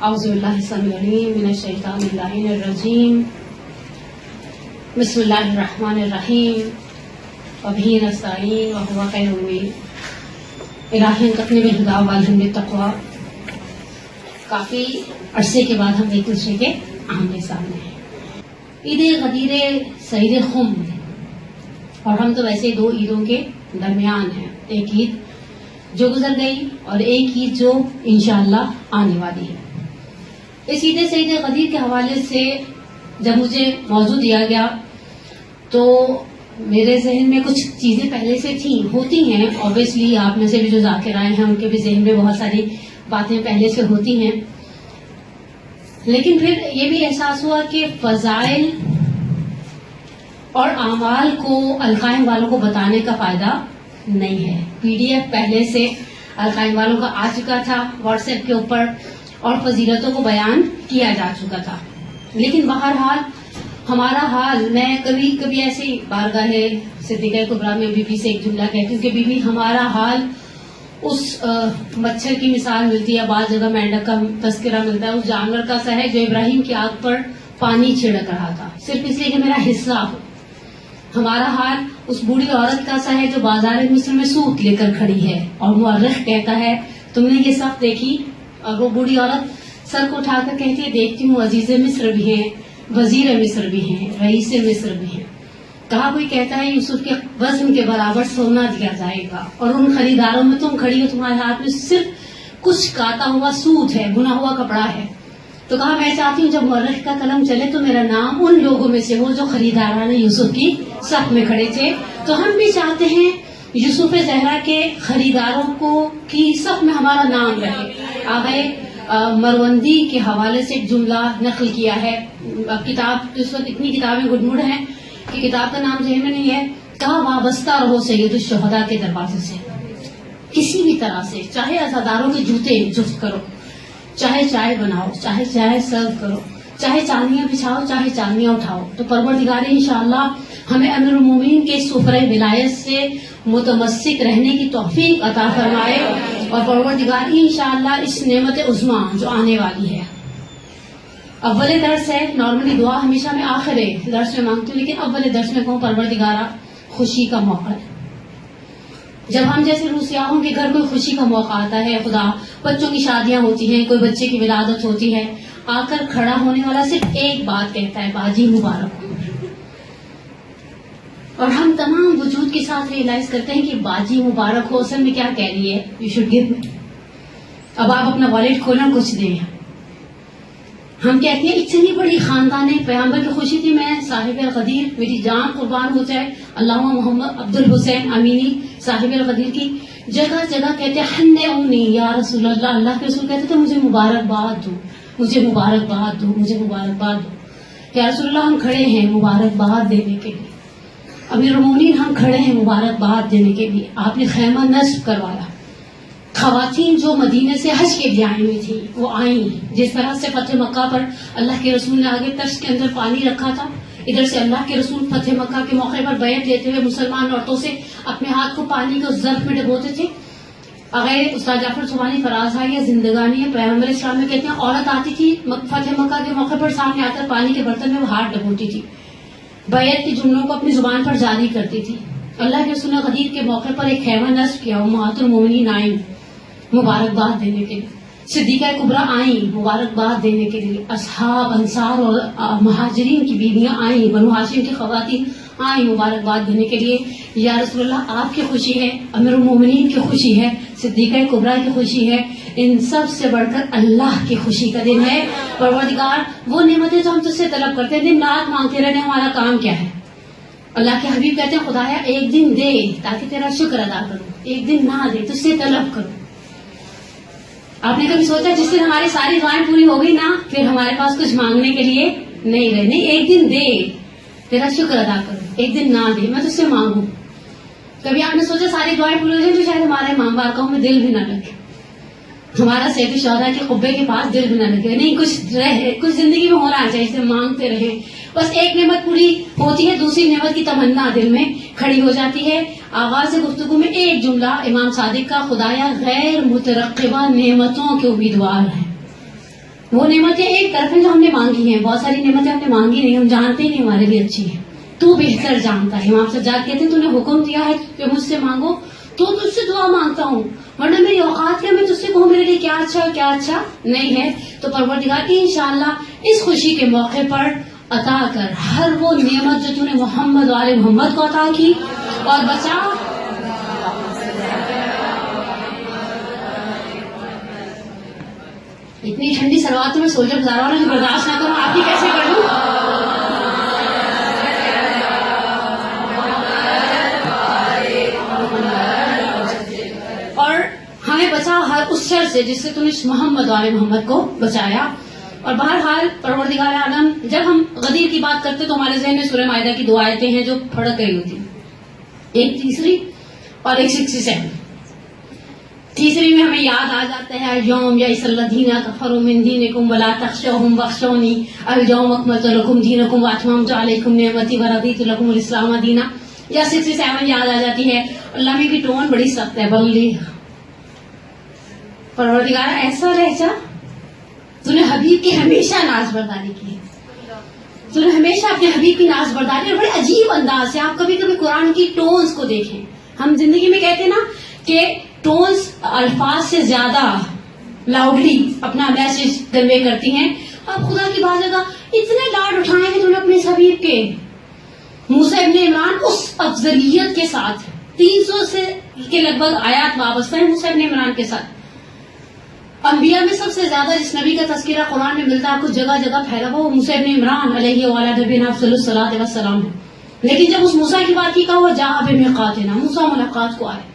اعوذ باللہ السمیع العلیم من الشیطان اللعین الرجیم بسم اللہ الرحمن الرحیم وبہ نستعین وہو خیر المعین. الہی انتقنی بالہدی والحمد بالتقوی. کافی عرصے کے بعد ہم ایک دوسرے کے آمنے سامنے ہیں. عید غدیر سعید خم اور ہم تو ویسے دو عیدوں کے درمیان ہیں. ایک عید جو گزر گئی اور ایک عید جو انشاءاللہ آنے والی ہے. اس عید سعید غدیر کے حوالے سے جب مجھے موضوع دیا گیا تو میرے ذہن میں کچھ چیزیں پہلے سے تھیں، ہوتی ہیں اوبیسلی. آپ میں سے بھی جو ذاکر آئے ہیں ان کے بھی ذہن میں بہت ساری باتیں پہلے سے ہوتی ہیں، لیکن پھر یہ بھی احساس ہوا کہ فضائل اور اعمال کو القائم والوں کو بتانے کا فائدہ نہیں ہے. پی ڈی ایف پہلے سے القائم والوں کا آ چکا تھا واٹس ایپ کے اوپر اور فضیلتوں کو بیان کیا جا چکا تھا، لیکن بہرحال ہمارا حال، میں کبھی کبھی ایسے ہی بارگاہ صدیقہ کبریٰ میں بی بی سے ایک جملہ کہتی ہوں کہ بی بی ہمارا حال اس مچھر کی مثال ملتی ہے، بعض جگہ مینڈک کا تذکرہ ملتا ہے، اس جانور کا سا ہے جو ابراہیم کی آگ پر پانی چھڑک رہا تھا صرف اس لیے کہ میرا حصہ ہو. ہمارا حال اس بوڑھی عورت کا سا ہے جو بازار مصر میں سوٹ لے کر کھڑی ہے اور مورخ کہتا ہے تم نے یہ سب دیکھی؟ اور وہ بوڑھی عورت سر کو اٹھا کر کہتی ہے دیکھتی ہوں عزیز مصر بھی ہیں، وزیر مصر بھی ہیں، رئیس مصر بھی ہیں. کہا کوئی کہتا ہے یوسف کے وزن کے برابر سونا دیا جائے گا اور ان خریداروں میں تم کھڑی ہو، تمہارے ہاتھ میں صرف کچھ کاتا ہوا سوت ہے، بنا ہوا کپڑا ہے. تو کہا میں چاہتی ہوں جب مورخ کا قلم چلے تو میرا نام ان لوگوں میں سے ہو جو خریداران یوسف کی صف میں کھڑے تھے. تو ہم بھی چاہتے ہیں یوسف زہرا کے خریداروں کو کی صف میں ہمارا نام رہے. آغائے مروندی کے حوالے سے ایک جملہ نقل کیا ہے. کتاب اس وقت اتنی کتابیں گڈمڑ ہیں کہ کتاب کا نام ذہن میں نہیں ہے. کہا وابستہ رہو سید الشہداء کے دروازے سے، کسی بھی طرح سے، چاہے عزاداروں کے جوتے جفت کرو، چاہے چائے بناؤ، چاہے چائے سرو کرو، چاہے چاندیاں بچھاؤ، چاہے چاندیاں اٹھاؤ، تو پروردگار انشاءاللہ ہمیں امیر المومنین کے سفرہ ولایت سے متمسک رہنے کی توفیق عطا فرمائے اور پروردگار انشاءاللہ اس نعمت عظمیٰ جو آنے والی ہے. اول درس ہے، نارملی دعا ہمیشہ میں آخر درس میں مانگتی ہوں، لیکن اول درس میں کہوں پروردگارہ خوشی کا موقع ہے. جب ہم جیسے روسیاہوں کے گھر کوئی خوشی کا موقع آتا ہے، خدا بچوں کی شادیاں ہوتی ہیں، کوئی بچے کی ولادت ہوتی ہے، آ کر کھڑا ہونے والا صرف ایک بات کہتا ہے باجی مبارک ہو. اور ہم تمام وجود کے ساتھ ریئلائز کرتے ہیں کہ باجی مبارک ہو اصل میں کیا کہہ رہی ہے، یو شوڈ گیو می. اب آپ اپنا والیٹ کھولیں کچھ دیں. ہم کہتے ہیں اتنی بڑی خاندان پیغمبر کی خوشی تھی. میں صاحب الغدیر، میری جان قربان ہو جائے اللہم محمد عبد الحسین امینی صاحب الغدیر کی، جگہ جگہ کہتے ہیں ہنے اونی یا رسول اللہ. اللہ کے رسول کہتے تھے مجھے مبارکباد دو، مجھے مبارکباد دو، مجھے مبارکباد دو. یا رسول اللہ ہم کھڑے ہیں مبارکباد دینے کے لیے. امیر المومنین ہم کھڑے ہیں مبارکباد دینے کے لیے. آپ نے خیمہ نصب کروایا. خواتین جو مدینے سے حج کے لیے آئی ہوئی تھی وہ آئیں. جس طرح سے فتح مکہ پر اللہ کے رسول نے آگے ترس کے اندر پانی رکھا تھا، ادھر سے اللہ کے رسول فتح مکہ کے موقع پر بیعت لیتے ہوئے مسلمان عورتوں سے اپنے ہاتھ کو پانی کے اس ظرف میں ڈبوتے تھے. اگر استاد جعفر سبحانی فراز ہے یا زندگانی ہے، پیغمبر اسلام میں کہتے ہیں عورت آتی تھی فتح مکہ کے موقع پر سامنے آ کر پانی کے برتن میں وہ ہاتھ ڈبوتی تھی، بیعت کے جملوں کو اپنی زبان پر جاری کرتی تھی. اللہ کے رسول نے غدیر کے موقع پر ایک خیمہ نصب کیا. امہات المومنین آئیں مبارکباد دینے کے لیے. صدیقہ کبریٰ آئیں مبارکباد دینے کے لیے. اصحاب انصار اور مہاجرین کی بیویاں آئیں، بنو ہاشم کی خواتین آئیں مبارکباد دینے کے لیے. یا رسول اللہ آپ کی خوشی ہے، امیر المومنین کی خوشی ہے، صدیقہ کبریٰ کی خوشی ہے، ان سب سے بڑھ کر اللہ کی خوشی کا دن ہے. پروردگار وہ نعمتیں جو ہم تجھ سے طلب کرتے ہیں، دن رات مانگتے رہنے ہمارا کام کیا ہے؟ اللہ کے حبیب کہتے ہیں خدایا ایک دن دے تاکہ تیرا شکر ادا کروں، ایک دن نہ دے تجھ سے طلب کروں. آپ نے کبھی سوچا جس دن ہماری ساری دعائیں پوری ہو گئی نا پھر ہمارے پاس کچھ مانگنے کے لیے نہیں رہے؟ نہیں، ایک دن دے تیرا شکر ادا کروں، ایک دن نہ دے میں تجھ سے مانگوں. کبھی آپ نے سوچا ساری دعائیں پوری ہو جائیں تو شاید ہمارے امام بارکاہوں میں دل بھی نہ لگے، ہمارا سید الشہداء کے قبے کے پاس دل بھی نہ لگے. نہیں، کچھ زندگی میں ہونا چاہیے جسے مانگتے رہیں. بس ایک نعمت پوری ہوتی ہے، دوسری نعمت کی تمنا دل میں کھڑی ہو جاتی ہے. آغاز گفتگو میں ایک جملہ امام صادق کا، خدایا غیر مترقبہ نعمتوں کے امیدوار ہیں. وہ نعمتیں ایک طرف ہیں جو ہم نے مانگی ہیں، بہت ساری نعمتیں ہم نے مانگی نہیں، ہم جانتے ہی نہیں ہمارے لیے اچھی ہیں، تو بہتر جانتا ہے. امام سجاد کہتے ہیں تو نے حکم دیا ہے کہ مجھ سے مانگو تو تجھ سے دعا مانگتا ہوں، ورنہ میری اوقات کیا میں تجھ سے کہوں میرے لیے کیا اچھا کیا اچھا نہیں ہے. تو پروردگار انشاءاللہ اس خوشی کے موقع پر عطا کر ہر وہ نعمت جو تو نے محمد و آل محمد کو عطا کی، اور بچا اتنی ٹھنڈی سلوات میں سولجر گزارا والا جو برداشت نہ کروں، آپ ہی کیسے کر لوں. اور ہمیں بچا ہر اس شر سے جس سے تم نے محمد و آل محمد کو بچایا. اور بہرحال پروردگار عالم، جب ہم غدیر کی بات کرتے تو ہمارے ذہن میں سورہ مائدہ کی دو آیتیں ہیں جو پھڑک گئی ہوتی ہیں، ایک تیسری اور ایک 67. تیسری میں ہمیں یاد آ جاتا ہے اليوم یئس الذین کفروا من دینکم ولا تخشوهم واخشونی اليوم اکملت لکم دینکم واتممت علیکم نعمتی ورضیت لکم الاسلام دینا. یا 67 یاد آ جاتی ہے. اللہ میں کی ٹون بڑی سخت ہے، بلی پروردگار ایسا لہجہ، تو نے حبیب کی ہمیشہ ناز برداری کی، تو نے ہمیشہ اپنے حبیب کی ناز برداری، اور بڑے عجیب انداز سے آپ کبھی کبھی قرآن کی ٹونز کو دیکھیں. ہم زندگی میں کہتے ہیں نا کہ ٹونز الفاظ سے زیادہ لاؤڈلی اپنا میسج کنوے کرتی ہیں. آپ خدا کی بات جگہ اتنے لاڈ اٹھائیں کہ تو نے اپنے اس حبیب کے. موسیٰ ابن عمران اس افضلیت کے ساتھ 300 سے کے لگ بھگ آیات وابستہ ہیں موسیٰ ابن عمران کے ساتھ. انبیاء میں سب سے زیادہ جس نبی کا تذکرہ قرآن میں ملتا ہے آپ کو جگہ جگہ پھیلا ہوا، وہ موسیٰ ابن عمران علیہ وعلیٰ نبینا افضل الصلاۃ والسلام ہے. لیکن جب اس موسیٰ کی بات کی کہا وہ جاء بمیقاتنا، موسیٰ ملاقات کو آئے.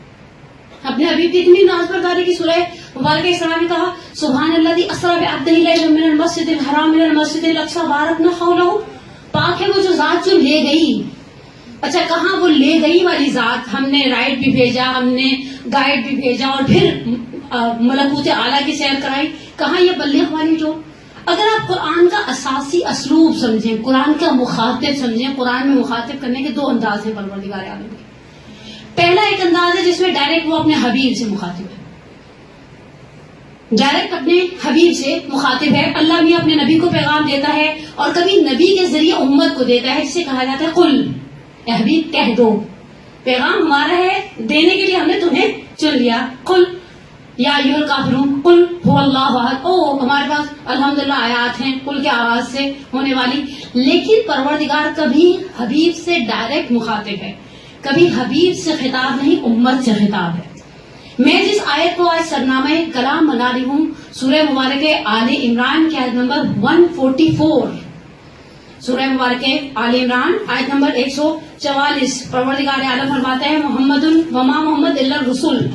اپنے حبیب کی اتنی ناز برداری کی سورہ مبارکہ اسراء میں کہا سبحان الذی اسری بعبدہ لیلا من المسجد الحرام الى المسجد الاقصی بارکنا حولہ. پاک ہے وہ جو ذات جو لے گئی. اچھا کہاں وہ لے گئی والی ذات؟ ہم نے رائڈ بھی بھیجا، ہم نے گائیڈ بھی بھیجا، اور پھر ملکوت اعلیٰ کی سیر کرائی. کہاں یہ بلیغ والی جو؟ اگر آپ قرآن کا اساسی اسلوب سمجھیں، قرآن کا مخاطب سمجھیں، قرآن میں مخاطب کرنے کے دو انداز ہیں پروردگار عالم کے. پہلا ایک انداز ہے جس میں ڈائریکٹ وہ اپنے حبیب سے مخاطب ہے، ڈائریکٹ اپنے حبیب سے مخاطب ہے. اللہ بھی اپنے نبی کو پیغام دیتا ہے، اور کبھی نبی کے ذریعے امت کو دیتا ہے، جسے کہا جاتا ہے قل، اے حبیب کہہ دو. پیغام ہمارا ہے، دینے کے لیے ہم نے تمہیں چن لیا. قل یا ایھا الکافرون قل ھو اللہ احد. او ہمارے پاس الحمدللہ آیات ہیں قل کے آواز سے ہونے والی. لیکن پروردگار کبھی حبیب سے ڈائریکٹ مخاطب ہے، کبھی حبیب سے خطاب نہیں، امت سے خطاب ہے. میں جس آیت کو آج سرنامہ کلام بنا رہی ہوں سورہ مبارکہ آل عمران کی آیت نمبر 144. سورہ مبارکہ آل عمران آیت نمبر 144. پروردگار عالم فرماتا ہے محمد وما محمد الا الرسول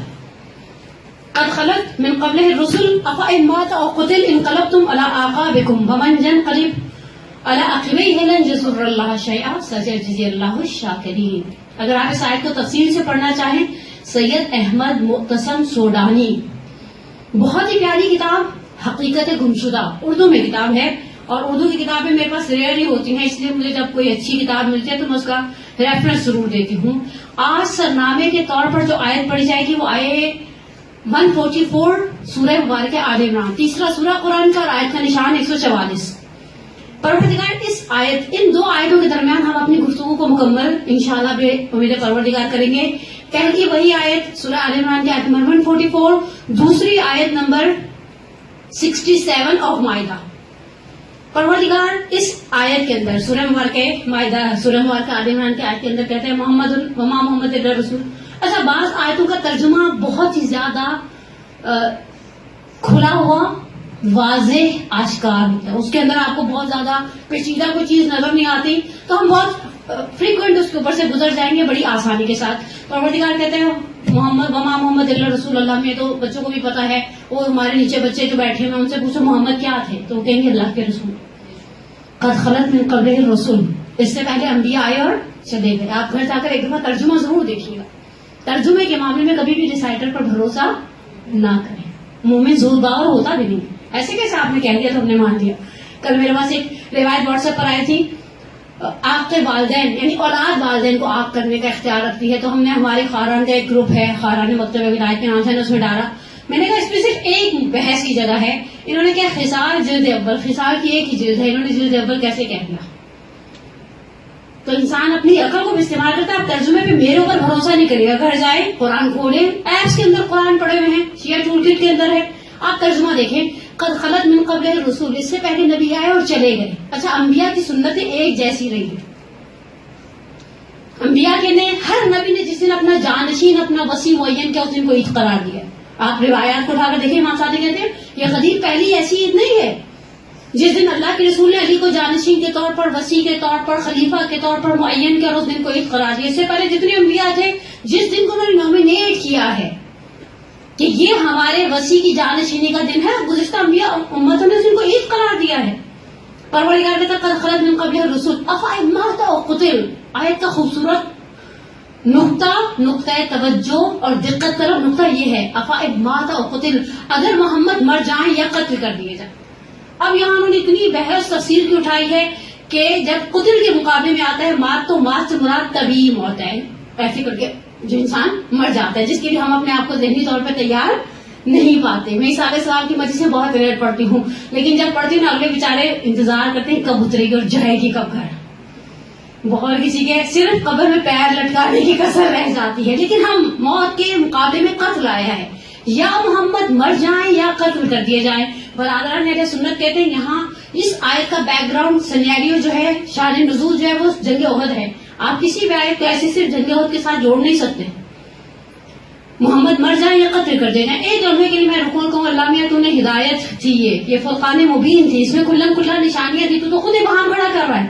قد خلت من قبلہ الرسل افإن مات او قتل انقلبتم على اعقابکم ومن ينقلب على عقبیہ لن یضر اللہ شیئا سیجزی اللہ الشاکرین. اگر آپ اس آیت کو تفصیل سے پڑھنا چاہیں، سید احمد معتصم سوڈانی، بہت ہی پیاری کتاب حقیقت گمشدہ، اردو میں کتاب ہے، اور اردو کی کتابیں میرے پاس ریئر ہی ہوتی ہیں، اس لیے مجھے جب کوئی اچھی کتاب ملتی ہے تو میں اس کا ریفرنس ضرور دیتی ہوں. آج سرنامے کے طور پر جو آیت پڑھی جائے گی وہ آئے 144 سورہ مبارکہ آل عمران، تیسرا سورہ قرآن کا، اور آیت کا نشان 144. پروردگار اس آیت، ان دو آیتوں کے درمیان ہم اپنی گفتگو کو مکمل انشاءاللہ بے امید پروردگار کریں گے. پہلی وہی آیت سورہ آل عمران کی آیت نمبر 144، دوسری آیت نمبر 67 آف مائدہ. پروردگار اس آیت کے اندر سورہ مبارکہ مائدہ، سورہ مبارکہ آل عمران کی آیت کے اندر کہتے ہیں محمد وما محمد الا رسول. اچھا بعض آیتوں کا ترجمہ بہت ہی زیادہ کھلا ہوا، واضح، آشکار ہوتا ہے، اس کے اندر آپ کو بہت زیادہ پیچیدہ کوئی چیز نظر نہیں آتی، تو ہم بہت فریکوینٹ اس کے اوپر سے گزر جائیں گے بڑی آسانی کے ساتھ. پروردگار کہتے ہیں محمد وما محمد الا رسول. اللہ میں تو بچوں کو بھی پتا ہے، وہ ہمارے نیچے بچے جو بیٹھے ہیں ان سے پوچھو محمد کیا تھے تو وہ کہیں گے اللہ کے رسول. قد خلت من قبلہ الرسل، اس سے پہلے انبیاء آئے اور چلے گئے. آپ گھر جا کر ایک دفعہ ترجمہ ضرور دیکھیے گا. ترجمے کے معاملے میں کبھی بھی ریسائٹر پر بھروسہ نہ کریں، مومن زور باور ہوتا بھی نہیں. ایسے کیسے آپ نے کہہ دیا تو ہم نے مان لیا. کل میرے پاس ایک روایت واٹس ایپ پر آئی تھی، آگ کے والدین یعنی اولاد والدین کو آگ کرنے کا اختیار رکھتی ہے. تو ہم نے ہماری خاران کا ایک گروپ ہے، خاران مکتب ولایت کے نام سے، اس میں ڈالا میں نے کہا اس میں صرف ایک بحث کی جگہ ہے. انہوں نے کہا خصال جلد اول، خصال کی ایک ہی جلد ہے، انہوں نے جلد اول کیسے کہہ دیا؟ تو انسان اپنی عقل کو بھی استعمال کرتا ہے. آپ ترجمے پہ میرے اوپر بھروسہ نہیں کرے گا، گھر جائے قرآن کھولے، ایپس کے اندر قرآن پڑے ہوئے ہیں، شیعہ ٹول کٹ کے اندر ہے، آپ ترجمہ دیکھیں. قد خلت من قبل الرسول، اس سے پہلے نبی آئے اور چلے گئے. اچھا انبیاء کی سنتیں ایک جیسی رہی ہیں. انبیاء کے نے ہر نبی نے جس دن اپنا جانشین، اپنا وسیع معین کیا، اس دن کو عید قرار دیا. آپ روایات کو اٹھا کر دیکھیں، امام صادق کہتے ہیں یہ غدیر پہلی ایسی عید نہیں ہے جس دن اللہ کے رسول نے علی کو جانشین کے طور پر، وسیع کے طور پر، خلیفہ کے طور پر معین کیا اور اس دن کو عید قرار دیا. اس سے پہلے جتنے انبیاء تھے جس دن کو انہوں نے نومینیٹ کیا ہے کہ یہ ہمارے وسیع کی جانشینی کا دن ہے، گزشتہ انبیاء امتوں نے اس دن کو عید قرار دیا ہے. پروردگار کہتا ہے قد خلت من قبل الرسل افإن مات أو قتل. آیت کا خوبصورت نقطہ توجہ اور دقت طرف نقطہ یہ ہے افإن مات أو قتل، اگر محمد مر جائیں یا قتل کر دیے جائیں. اب یہاں انہوں نے اتنی بحث تفسیر کی اٹھائی ہے کہ جب قتل کے مقابلے میں آتا ہے مات، تو مات سے مراد طبیعی موت ہے، ایسے کر کے جو انسان مر جاتا ہے، جس کے لیے ہم اپنے آپ کو ذہنی طور پہ تیار نہیں پاتے. میں سارے سوال کی مجلس میں بہت ریٹ پڑھتی ہوں، لیکن جب پڑھتی ہوں اگلے بیچارے انتظار کرتے ہیں کب اترے گی اور جائے گی کب گھر. بہت کسی کے صرف قبر میں پیر لٹکانے کی کسر رہ جاتی ہے. لیکن ہم موت کے مقابلے میں قتل آیا ہے، یا محمد مر جائیں یا قتل کر دیے جائیں. برادران اہل سنت کہتے ہیں یہاں اس آیت کا بیک گراؤنڈ سینیریو جو ہے، شان نزول جو ہے وہ جنگ احد ہے. آپ کسی بھی آیت کو ایسے صرف جنگ احد کے ساتھ جوڑ نہیں سکتے. محمد مر جائیں یا قتل کر دے جائیں. ایک لمحے کے لیے میں رکوع کہوں اللہ میاں تو نے ہدایت تھی، یہ فرقان مبین تھی، اس میں کھلم کھلا نشانیاں تھی، تو خود بہان بڑا کر رہا ہے.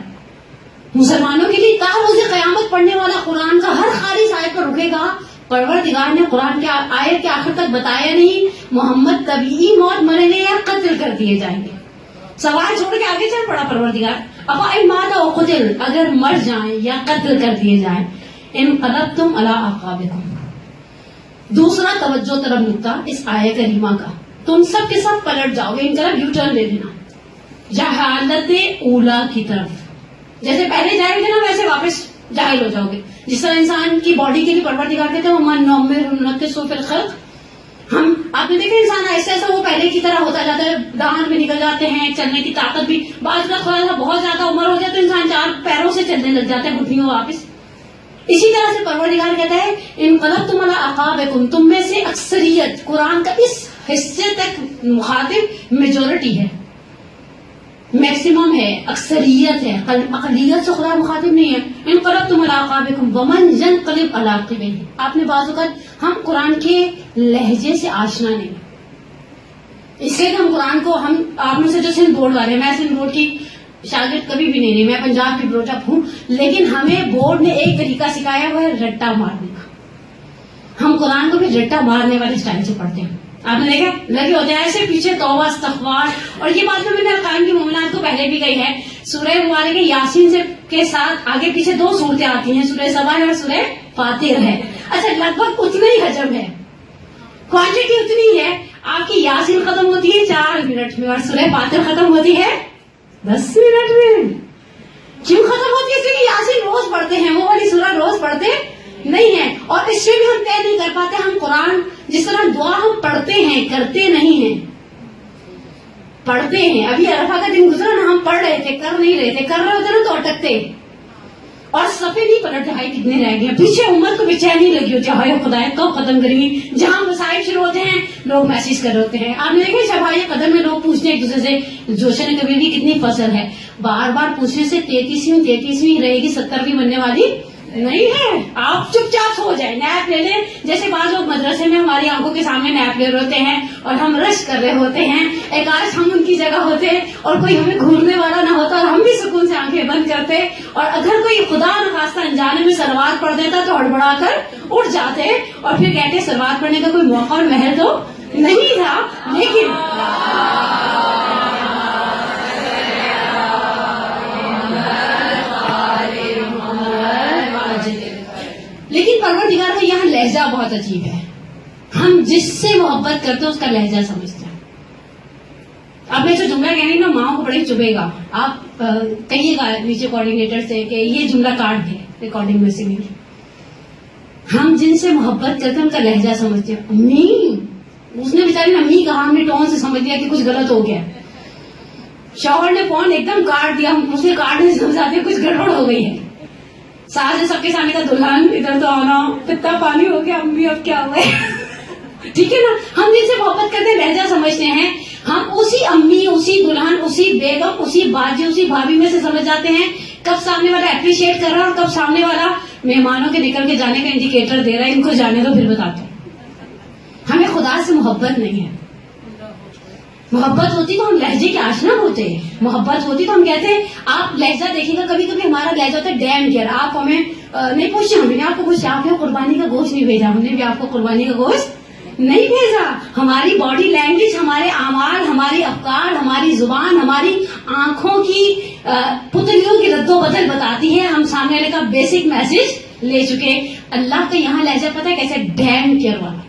مسلمانوں کے لیے تا روز قیامت پڑھنے والا قرآن کا ہر خارج آیت پر رکے گا. پروردگار نے قرآن کے آیت کے آخر تک بتایا نہیں محمد طبیعی موت مریں گے یا قتل کر دیے جائیں گے. سوال چھوڑ کے آگے چل پڑا پروردگار افإن مات أو قتل، اگر مر جائیں یا قتل کر دیے جائیں. انقلبتم علی اعقابکم، دوسرا توجہ طرف نقطہ اس آیت کریمہ کا، تم سب کے سب پلٹ جاؤ گے. انقلاب یو ٹرن لے لینا، جہالت اولا کی طرف. جیسے پہلے جائے گے نا ویسے واپس جاہل ہو جاؤ گے. جس طرح انسان کی باڈی کے لیے پروردگار کہتے ہیں وَمَن نُعَمِّرْهُ نُنَكِّسْهُ فِي الْخَلْقِ. ہم آپ نے دیکھا انسان ایسا ایسا وہ پہلے کی طرح ہوتا جاتا ہے، دانت بھی نکل جاتے ہیں، چلنے کی طاقت بھی، بعض کا تھوڑا سا بہت زیادہ عمر ہو جائے تو انسان چار پیروں سے چلنے لگ جاتا ہے، گھٹنیوں واپس. اسی طرح سے پروردگار کہتا ہے انقلبتم علی اعقابکم، تم میں سے اکثریت قرآن کا اس حصے تک مخاطب میجورٹی ہے، میکسیمم ہے، اکثریت ہے، اقلیت سے خدا مخاطب نہیں ہے. انقلبتم علی اعقابکم ومن ینقلب علی عقبیہ. آپ نے بعض اوقات ہم قرآن کے لہجے سے آشنا نہیں، اس لیے ہم قرآن کو ہم آپ میں سے جو سندھ بورڈ والے، میں سندھ بورڈ کی شاگرد کبھی بھی نہیں رہی، میں پنجاب کی بروٹپ ہوں، لیکن ہمیں بورڈ نے ایک طریقہ سکھایا ہوا ہے رٹا مارنے کا. ہم قرآن کو بھی رٹا مارنے والے اسٹائل سے پڑھتے ہیں. آپ نے دیکھا لگے ہوتے ہیں ایسے پیچھے توبہ استغفار. اور یہ بات میں نے ارکان کی مومنات کو پہلے بھی کہی ہے، سورہ مبارکہ یاسین سے کے ساتھ آگے پیچھے دو صورتیں آتی ہیں، سورہ سبا اور سورہ فاتر ہے. اچھا لگ بھگ اتنا ہی حجم ہے، کوانٹٹی اتنی ہے. آپ کی یاسین ختم ہوتی ہے 4 منٹ میں اور سورہ فاتر ختم ہوتی ہے 10 منٹ میں. کیوں ختم ہوتی ہے؟ اس لیے کہ یاسین روز پڑھتے ہیں، وہ والی سورہ روز پڑھتے نہیں ہے. اور اس سے بھی ہم طے نہیں کر پاتے ہم قرآن جس طرح دعا ہم پڑھتے ہیں کرتے نہیں ہیں. پڑھتے ہیں، ابھی عرفہ کا دن گزرا نا، ہم پڑھ رہے تھے کر نہیں رہے تھے، کر رہے ہوتے نا تو اٹکتے اور صفحے نہیں پلٹتے، ہائی کتنے رہ گئے. پیچھے امت کو بےچینی لگی ہوتی ہے، ہائے خدایا کب ختم کریں گی. جہاں مسائل شروع ہوتے ہیں لوگ میسج کر رہے ہوتے ہیں. آپ نے دیکھا شبائے قدر میں لوگ پوچھتے ہیں ایک دوسرے سے جوشن کبیر کی کتنی فصل ہے. بار بار پوچھنے سے 33ویں رہے گی، 70ویں بننے والی نہیں ہے. آپ چپ چاپ ہو جائیں، نیپ لے لیں. جیسے بعض لوگ مدرسے میں ہماری آنکھوں کے سامنے نیپ لے رہے ہوتے ہیں اور ہم رش کر رہے ہوتے ہیں، ایک آج ہم ان کی جگہ ہوتے اور کوئی ہمیں گھورنے والا نہ ہوتا اور ہم بھی سکون سے آنکھیں بند کرتے. اور اگر کوئی خدا نخواستہ انجانے میں سلوات پڑھ دیتا تو ہڑبڑا کر اٹھ جاتے اور پھر کہتے سلوات پڑھنے کا کوئی موقع اور محل تو نہیں تھا. لیکن پروردگار کا یہاں لہجہ بہت عجیب ہے. ہم جس سے محبت کرتے ہیں اس کا لہجہ سمجھتے ہیں. اب میں جو جملہ کہہ رہی ہوں نا ماں کو بڑے چبھے گا، آپ کہیے گا نیچے کوآرڈینیٹر سے کہ یہ جملہ کاٹ دے ریکارڈنگ میں سے. نہیں، ہم جن سے محبت کرتے ہیں ان کا لہجہ سمجھتے ہیں. امی اس نے بیچاری امی کہا، ہم نے ٹون سے سمجھ لیا کہ کچھ غلط ہو گیا. شوہر نے فون ایک دم کاٹ دیا، اس نے کاٹنے سے سمجھاتے کچھ گڑبڑ ہو گئی ہے. ساس نے سب کے سامنے کا دلہن ادھر تو آنا، کتنا پانی ہو گیا امی اب کیا ہوا ہے. ٹھیک ہے نا، ہم جن سے محبت کرتے ہیں لہجہ سمجھتے ہیں، ہم اسی امی، اسی دلہن، اسی بیگم، اسی باجی، اسی بھابھی میں سے سمجھ جاتے ہیں کب سامنے والا اپریشیٹ کر رہا ہے اور کب سامنے والا مہمانوں کے نکل کے جانے کا انڈیکیٹر دے رہا ہے، ان کو جانے دو پھر بتاتا ہوں. ہمیں خدا سے محبت نہیں ہے. محبت ہوتی تو ہم لہجے کے آشنا ہوتے ہیں. محبت ہوتی تو ہم کہتے ہیں، آپ لہجہ دیکھیں گا، کبھی کبھی ہمارا لہجہ ہوتا ہے ڈیم کیئر. آپ ہمیں نہیں پوچھے، ہم نے آپ کو پوچھا، آپ نے قربانی کا گوشت نہیں بھیجا، ہم نے بھی آپ کو قربانی کا گوشت نہیں بھیجا. ہماری باڈی لینگویج، ہمارے اعمال، ہماری افکار، ہماری زبان، ہماری آنکھوں کی پتلیوں کی رد و بدل بتاتی ہے ہم سامنے والے کا بیسک میسج لے چکے. اللہ کا یہاں لہجہ پتہ ہے کیسے؟ ڈیم کیئر والا.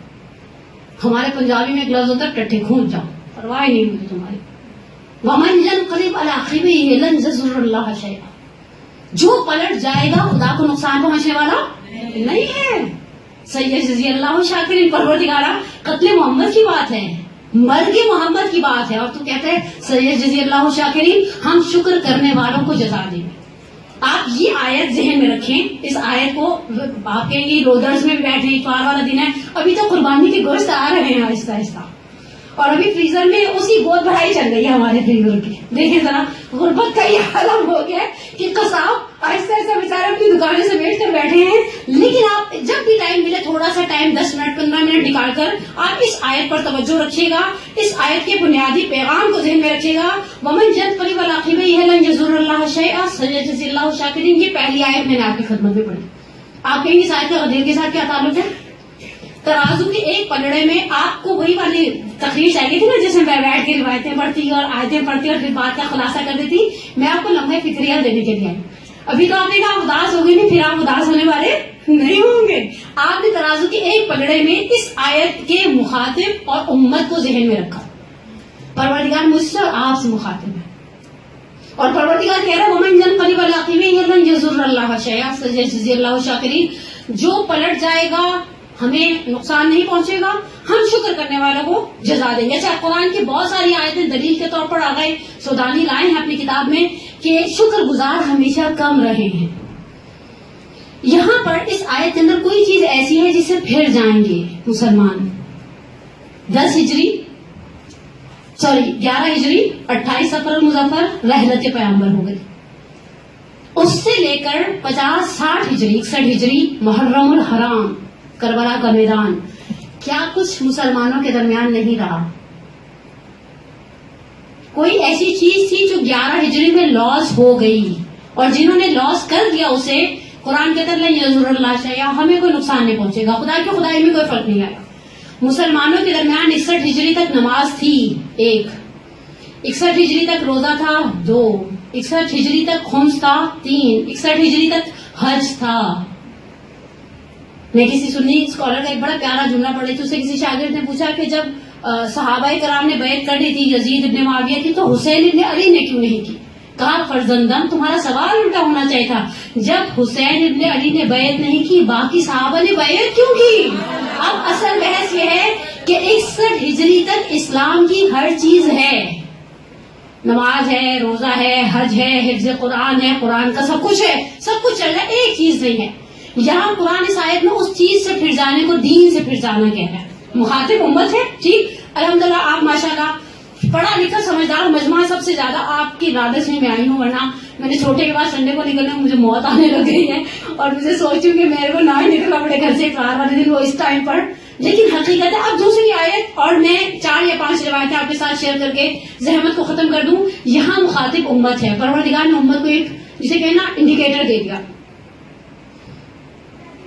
ہمارے پنجابی میں ایک لفظ ہوتا ہے ٹٹھے کھونچ جاؤ، پرواہ نہیں ہوگی تمہاری. وَمَنْ يَنْقَلِبْ عَلَىٰ عَقِبَيْهِ لَنْ يَضُرَّ اللَّهَ شَيْئًا. جو پلٹ جائے گا خدا کو نقصان پہنچنے والا نہیں ہے. سیجزی اللہ شاکرین. پروردگارہ قتل محمد کی بات ہے، مرگ محمد کی بات ہے، اور تو کہتے ہیں سیجزی اللہ شاکرین، ہم شکر کرنے والوں کو جزا دیں گے. آپ یہ آیت ذہن میں رکھیں. اس آیت کو آپ کہیں گے روزرز میں بھی بیٹھے، اتوار والا دن ہے، ابھی تو قربانی کے گوشت آ رہے ہیں آہستہ آہستہ، اور ابھی فریزر میں اس کی گود بڑھائی چل رہی ہے ہمارے فریزر کی. دیکھیں ذرا غربت کا یہ عالم ہو گیا کہ قصاب آہستہ آہستہ بیچارے اپنی دکانیں سے بیٹھ کر بیٹھے ہیں. لیکن آپ جب بھی ٹائم ملے، تھوڑا سا ٹائم 10 منٹ 15 منٹ نکال کر آپ اس آیت پر توجہ رکھیے گا، اس آیت کے بنیادی پیغام کو ذہن میں رکھیے گا. وَمَنْ يَنْقَلِبْ عَلَىٰ عَقِبَيْهِ لَنْ يَضُرَّ اللَّهَ شَيْئًا سَيَجْزِي اللَّهُ الشَّاكِرِينَ. یہ پہلی آیت میں نے آپ کی خدمت میں پڑھی. آپ کہیں گے اس آیت کا غدیر کے ساتھ کیا تعلق ہے؟ ترازو کے ایک پلڑے میں آپ کو وہی والی تقریر چاہیے تھی نا، جس میں بیٹھ کے روایتیں پڑھتی اور آیتیں پڑھتی اور پھر بات کا خلاصہ کر دیتی. میں آپ کو لمحے فکریہ دینے کے لیے آئی. ابھی تو آپ نے کہا اداس ہو گئی نہیں، پھر آپ اداس ہونے والے نہیں ہوں گے. آپ نے ترازو کے ایک پلڑے میں اس آیت کے مخاطب اور امت کو ذہن میں رکھا. پروردگار مجھ سے اور آپ سے مخاطب ہے، اور پروردگار کہہ رہا ہے وَمَنْ يَنْقَلِبْ عَلَىٰ عَقِبَيْهِ لَنْ يَضُرَّ اللَّهَ شَيْئًا سَيَجْزِي اللَّهُ الشَّاكِرِينَ. جو پلٹ جائے گا ہمیں نقصان نہیں پہنچے گا، ہم شکر کرنے والوں کو جزا دیں گے. اچھا، قرآن کی بہت ساری آیتیں دلیل کے طور پر آ گئے. سودانی لائے ہیں اپنی کتاب میں کہ شکر گزار ہمیشہ کم رہے ہیں. یہاں پر اس آیت کے اندر کوئی چیز ایسی ہے جس سے پھر جائیں گے مسلمان. 11 ہجری 28 سفر المظفر رحلت پیغمبر ہو گئی. اس سے لے کر 50-60 ہجری 61 ہجری محرم الحرام کربلا کا میدان، کیا کچھ مسلمانوں کے درمیان نہیں رہا؟ کوئی ایسی چیز تھی جو 11 ہجری میں لاس ہو گئی، اور جنہوں نے لاس کر دیا اسے قرآن کہتا ہے یضر اللہ شیئا، ہمیں کوئی نقصان نہیں پہنچے گا، خدا کی خدائی میں کوئی فرق نہیں آئے گا. مسلمانوں کے درمیان 61 ہجری تک نماز تھی 1، 61 ہجری تک روزہ تھا 2، 61 ہجری تک خمس تھا 3، 61 ہجری تک حج تھا. میں کسی سنی اسکالر کا ایک بڑا پیارا جملہ پڑھی تھی، اسے کسی شاگرد نے پوچھا کہ جب صحابہ کرام نے بیعت کر لی تھی یزید ابن معاویہ کی، تو حسین ابن علی نے کیوں نہیں کی؟ کہا فرزندم تمہارا سوال الٹا ہونا چاہیے تھا، جب حسین ابن علی نے بیعت نہیں کی باقی صحابہ نے بیعت کیوں کی؟ اب اصل بحث یہ ہے کہ 61 ہجری تک اسلام کی ہر چیز ہے، نماز ہے، روزہ ہے، حج ہے، حفظ قرآن ہے، قرآن کا سب کچھ ہے، سب کچھ چل رہا ہے، ایک چیز نہیں ہے. یہاں قرآن اس آیت میں اس چیز سے پھر جانے کو دین سے پھر جانا کہہ رہا ہے. مخاطب امت ہے، ٹھیک، الحمدللہ آپ ماشاءاللہ پڑھا لکھا سمجھدار مجمع سب سے زیادہ آپ کی رادس میں آئی ہوں، ورنہ میں نے چھوٹے کے بعد سنڈے کو نکلنے مجھے موت آنے لگ گئی ہے، اور مجھے سوچوں کہ میرے کو نہ ہی نکلنا پڑے گھر سے اتوار والے دن وہ اس ٹائم پر. لیکن حقیقت ہے اب دوسری آیت، اور میں 4 یا 5 روایتیں آپ کے ساتھ شیئر کر کے زحمت کو ختم کر دوں. یہاں مخاطب امت ہے، پروردگار نے امت کو ایک جسے کہنا انڈیکیٹر دے دیا.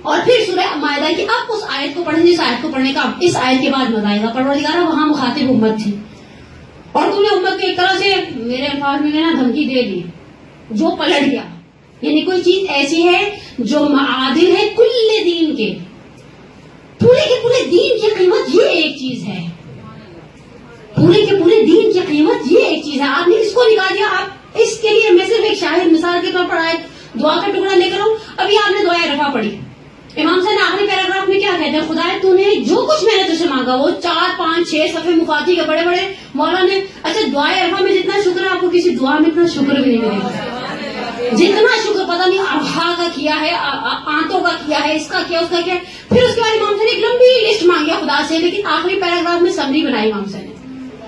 اور پھر سورہ مائدہ کی اب اس آیت کو پڑھیں، جس آیت کو پڑھنے کا اس آیت کے بعد مزہ آئے گا. پروردگار وہاں مخاطب امت تھی، اور تم نے امت کو ایک طرح سے میرے الفاظ میں نا دھمکی دے دی، جو پلٹ گیا. یعنی کوئی چیز ایسی ہے جو معادل ہے کل دین کے پورے دین کی قیمت یہ ایک چیز ہے، پورے کے پورے دین کی قیمت یہ ایک چیز ہے. آپ نے اس کو نکال دیا. آپ اس کے لیے میں صرف ایک شاہد مثال کے طور پر آئے دعا کا ٹکڑا لے کر ہوں. ابھی آپ نے دعائے رفع پڑھی، امام صاحب نے آخری پیراگراف میں کیا کہتے ہیں؟ خدا تو نے جو کچھ میں نے تجھ سے مانگا وہ 4 5 6 صفحے مفاتی کے بڑے بڑے مولا نے. اچھا دعائے عرفہ میں جتنا شکر ہے آپ کو کسی دعا میں اتنا شکر بھی نہیں ملے گا. جتنا شکر پتہ نہیں ارحا کا کیا ہے, آنتوں کا کیا ہے, اس کا کیا, اس کا کیا. پھر اس کے بعد امام صاحب نے ایک لمبی لسٹ مانگی خدا سے, لیکن آخری پیراگراف میں سمری بنائی امام صاحب نے.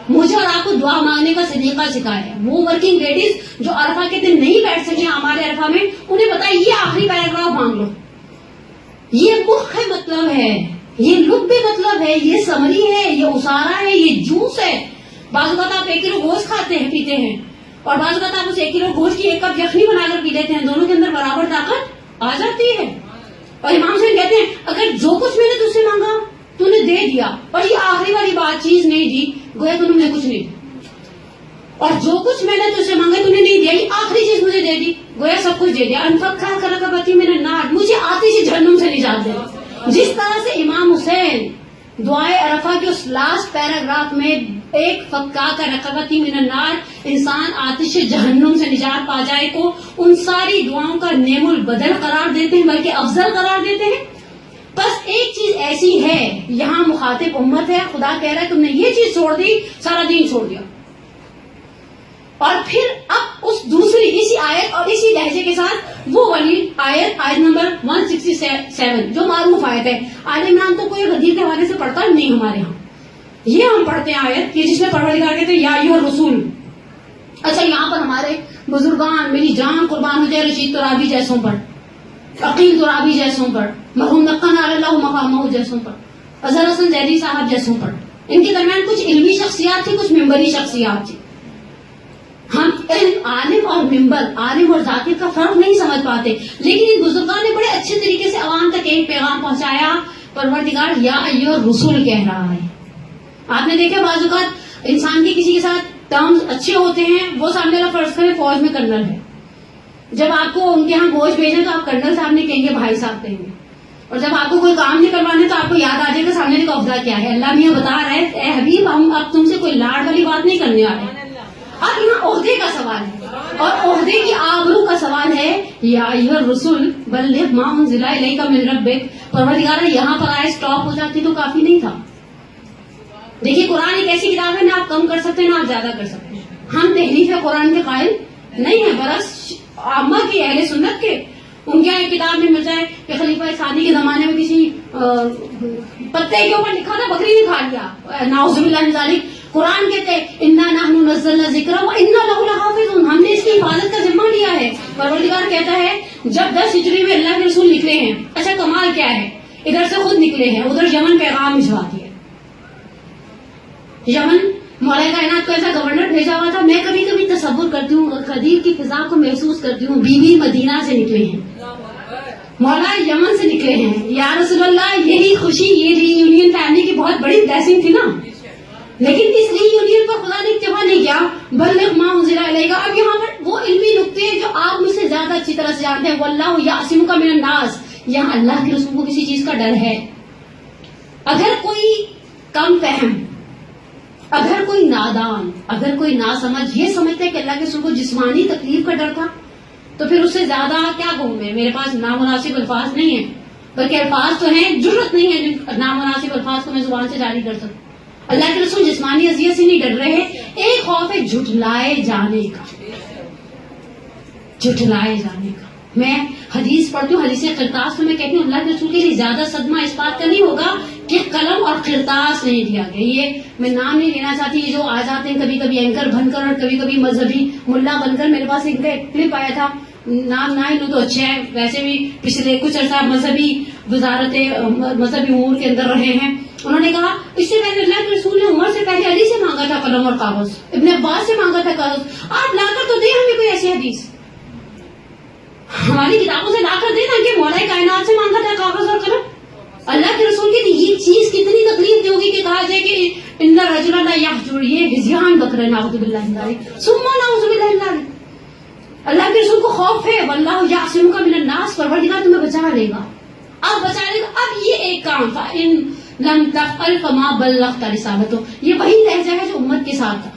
مجھے اور آپ کو دعا مانگنے کا طریقہ سکھایا ہے. وہ ورکنگ لیڈیز جو عرفہ کے دن نہیں بیٹھ سکیں ہمارے عرفہ میں, انہیں بتایا یہ آخری پیراگراف مانگ لو. یہ مخ مطلب ہے, یہ لب مطلب ہے, یہ سمری ہے, یہ اسارا ہے, یہ جوس ہے. بعض اوقات آپ 1 کلو گوشت کھاتے ہیں پیتے ہیں, اور بعض اوقات آپ اس 1 کلو گوشت کی 1 کپ یخنی بنا کر پی لیتے ہیں. دونوں کے اندر برابر طاقت آ جاتی ہے. اور امام صاحب کہتے ہیں اگر جو کچھ میں نے تجھ سے مانگا تو نے دے دیا, اور یہ آخری والی بات چیز نہیں دی, گویا تو نے کچھ نہیں دی. اور جو کچھ میں نے تجھ سے مانگا تو نے نہیں دیا, یہ آخری چیز مجھے دے دی, گویا سب کچھ دے دیا. انفقا کرکبتی میں نے نار, مجھے آتش جہنم سے نجات دے. جس طرح سے امام حسین دعائے عرفہ کے اس لاسٹ پیراگراف میں ایک فقا کا رقبتی من النار, انسان آتش جہنم سے نجات پا جائے کو, ان ساری دعاؤں کا نعم البدل قرار دیتے ہیں, بلکہ افضل قرار دیتے ہیں. بس ایک چیز ایسی ہے, یہاں مخاطب امت ہے, خدا کہہ رہا ہے تم نے یہ چیز چھوڑ دی, سارا دین چھوڑ دیا. اور پھر اب اس دوسری اسی آیت اور اسی لہجے کے ساتھ وہ والی آیت نمبر 167 جو معروف آیت ہے. آل عمران تو کوئی حدیث کے حوالے سے پڑھتا نہیں ہمارے ہاں, یہ ہم پڑھتے ہیں آیت کہ جس میں پروردگار کہتے ہیں یا ایھا الرسول. اچھا یہاں پر ہمارے بزرگان, میری جان قربان ہو جائے, رشید ترابی جیسوں پر, عقیل ترابی جیسوں پر, مرحوم نقان اللہ مقامہ جیسوں پر, اظہر حسن زیدی صاحب جیسوں پر, ان کے درمیان کچھ علمی شخصیات تھی, کچھ ممبری شخصیات تھی. ہم عالم اور ممبر, عالم اور ذاکر کا فرق نہیں سمجھ پاتے, لیکن ان بزرگان نے بڑے اچھے طریقے سے عوام تک ایک پیغام پہنچایا. پروردگار یا ایھا الرسول کہہ رہا ہے. آپ نے دیکھا بعض اوقات انسان کے کسی کے ساتھ ٹرمز اچھے ہوتے ہیں, وہ سامنے والا فرض کرے فوج میں کرنل ہے, جب آپ کو ان کے ہاں گوشت بھیجیں تو آپ کرنل صاحب نہیں کہیں گے, بھائی صاحب کہیں گے. اور جب آپ کو کوئی کام نہیں کروانے تو آپ کو یاد آ جائے گا سامنے کا عہدہ کیا ہے. اللہ میاں بتا رہا ہے اے حبیب ہم اب تم سے کوئی لاڈ والی بات نہیں کرنے آ رہے. اب یہاں عہدے کا سوال ہے, اور عہدے کی آبرو کا سوال ہے. یا ایھا الرسول بلغ ما انزل الیک من ربک. پروردگار یہاں پر آئے اسٹاپ ہو جاتی تو کافی نہیں تھا. دیکھیے قرآن ایک ایسی کتاب ہے, نہ آپ کم کر سکتے نہ آپ زیادہ کر سکتے ہیں. ہم تحریف قرآن کے قائل نہیں ہیں, برعکس عامہ کی اہل سنت کے. ان کے ایک کتاب میں ملتا ہے کہ خلیفہ ثانی کے زمانے میں کسی پتے کے اوپر لکھا تھا بکری نے کھا لیا, نعوذ باللہ من ذالک. قرآن کہتے ہیں انا نحن نزلنا الذکر وانا لہ لحافظون, ہم نے اس کی حفاظت کا ذمہ لیا ہے. پروردگار کہتا ہے جب 10 ہجری میں اللہ کے رسول نکلے ہیں, اچھا کمال کیا ہے, ادھر سے خود نکلے ہیں, ادھر یمن پیغام بھجوا دیا. یمن مولا کائنات کو ایسا گورنر بھیجا ہوا تھا. میں کبھی کبھی تصور کرتی ہوں اور قدیر کی فضا کو محسوس کرتی ہوں. بیوی مدینہ سے نکلے ہیں, مولا یمن سے نکلے ہیں. یا رسول اللہ یہی خوشی, یہ ری یونین فیملی کی بہت بڑی بلیسنگ تھی نا. لیکن اس ری یونین پر خدا نے اکتفا نہیں کیا, بلغ ما انزل الیک. اب یہاں پر وہ علمی نقطے جو آپ مجھ سے زیادہ اچھی طرح سے جانتے ہیں, واللہ یعصمک من الناس. یہاں اللہ کے رسول کو کسی چیز کا ڈر ہے. اگر کوئی کم فہم, اگر کوئی نادان, اگر کوئی ناسمجھ یہ سمجھتا ہے کہ اللہ کے رسول کو جسمانی تکلیف کا ڈر تھا, تو پھر اس سے زیادہ کیا کہوں میں. میرے پاس نامناسب الفاظ نہیں ہیں, بلکہ الفاظ تو ہیں, جرأت نہیں ہے جن نامناسب الفاظ کو میں زبان سے جاری کر سکوں. اللہ کے رسول جسمانی اذیت سے نہیں ڈر رہے. ایک خوف ہے جھٹلائے جانے کا, جھٹلائے جانے کا. میں حدیث پڑھتی ہوں, حدیث قرطاس, تو میں کہتی ہوں اللہ کے رسول کے لیے زیادہ صدمہ اس بات کا نہیں ہوگا کہ قلم اور قرطاس نہیں دیا گیا. یہ میں نام نہیں لینا چاہتی, یہ جو آ جاتے ہیں کبھی کبھی اینکر بن کر اور کبھی کبھی مذہبی ملا بن کر. میرے پاس ایک کلپ آیا تھا, نام نہ لوں تو اچھا ہے, ویسے بھی پچھلے کچھ عرصہ مذہبی وزارت مذہبی امور کے اندر رہے ہیں. انہوں نے کہا اس سے پہلے اللہ کے رسول نے عمر سے پہلے علی سے مانگا تھا قلم اور کاغذ, ابن عباس سے مانگا تھا کاغذ. آپ لا کر تو دیں ہمیں کوئی ایسی حدیث, ہماری کتابوں سے لا کر دیں نا کہ مولا کائنات سے مانگا تھا کاغذ اور قلم. اللہ کے رسول کی یہ چیز کتنی تکلیف دے ہوگی کہ کہا جائے کہ ان الرجل لا یحجر, یہ ہذیان بک رہے, نعوذ باللہ من ذالک ثم نعوذ باللہ من ذالک. اللہ کے رسول کو خوف ہے, واللہ یعصمک من الناس, پروردگار تمہیں بچا لے گا, اب بچا لے گا. اب یہ ایک کام تھا, ان لم تفعل فما بلغت رسالتہ, یہ وہی لہجہ ہے جو امت کے ساتھ تھا.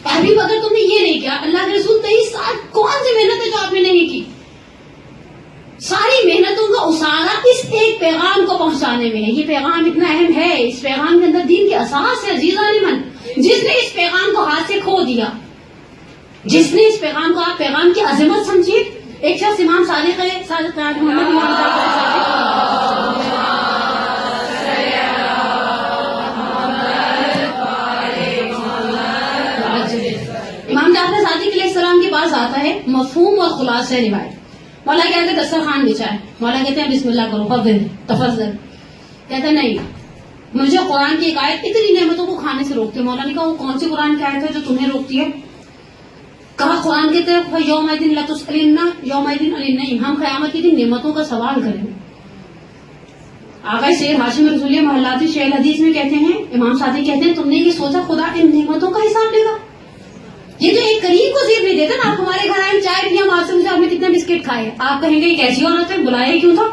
ابھی اگر تم نے یہ نہیں کیا, اللہ کے رسول 23 سال کون سی محنت ہے جو آپ نے نہیں کی. ساری محنتوں کا اسارہ اس ایک پیغام کو پہنچانے میں ہے. یہ پیغام اتنا اہم ہے, اس پیغام کے اندر دین کی اساس ہے. عزیزان من, جس نے اس پیغام کو ہاتھ سے کھو دیا, جس نے اس پیغام کو, آپ پیغام کی عظمت سمجھیے. ایک شخص امام صادق ہے, صادق محمد امام جعفر صادق علیہ السلام کے پاس آتا ہے, مفہوم اور خلاصہ روایت. مولا کہتے ہیں دسترخوان بچھائے, مولا کہتے ہیں بسم اللہ کرو, فضل تفضل. کہتے ہیں نہیں, مجھے قرآن کی ایک آیت اتنی نعمتوں کو کھانے سے روکتی ہے. مولا نے کہا وہ کون سی قرآن کی آیت ہے جو تمہیں روکتی ہے؟ کہا قرآن کہتے ہیں یوم الدین لتسألن یوم الدین عن النعیم, ہم قیامت کے دن نعمتوں کا سوال کریں گے. آقا سید ہاشم رسولی محلاتی شیخ حدیث میں کہتے ہیں, امام صادق کہتے ہیں, تم نے یہ سوچا خدا ان نعمتوں کا حساب لے گا؟ یہ تو ایک کریم کو زیب نہیں دیتا نا. آپ ہمارے گھر آئے, چائے پیا, ہم آپ سے پوچھا آپ نے کتنے بسکٹ کھائے, آپ کہیں گے یہ کیسی عورت ہے, بلایا کیوں تھا؟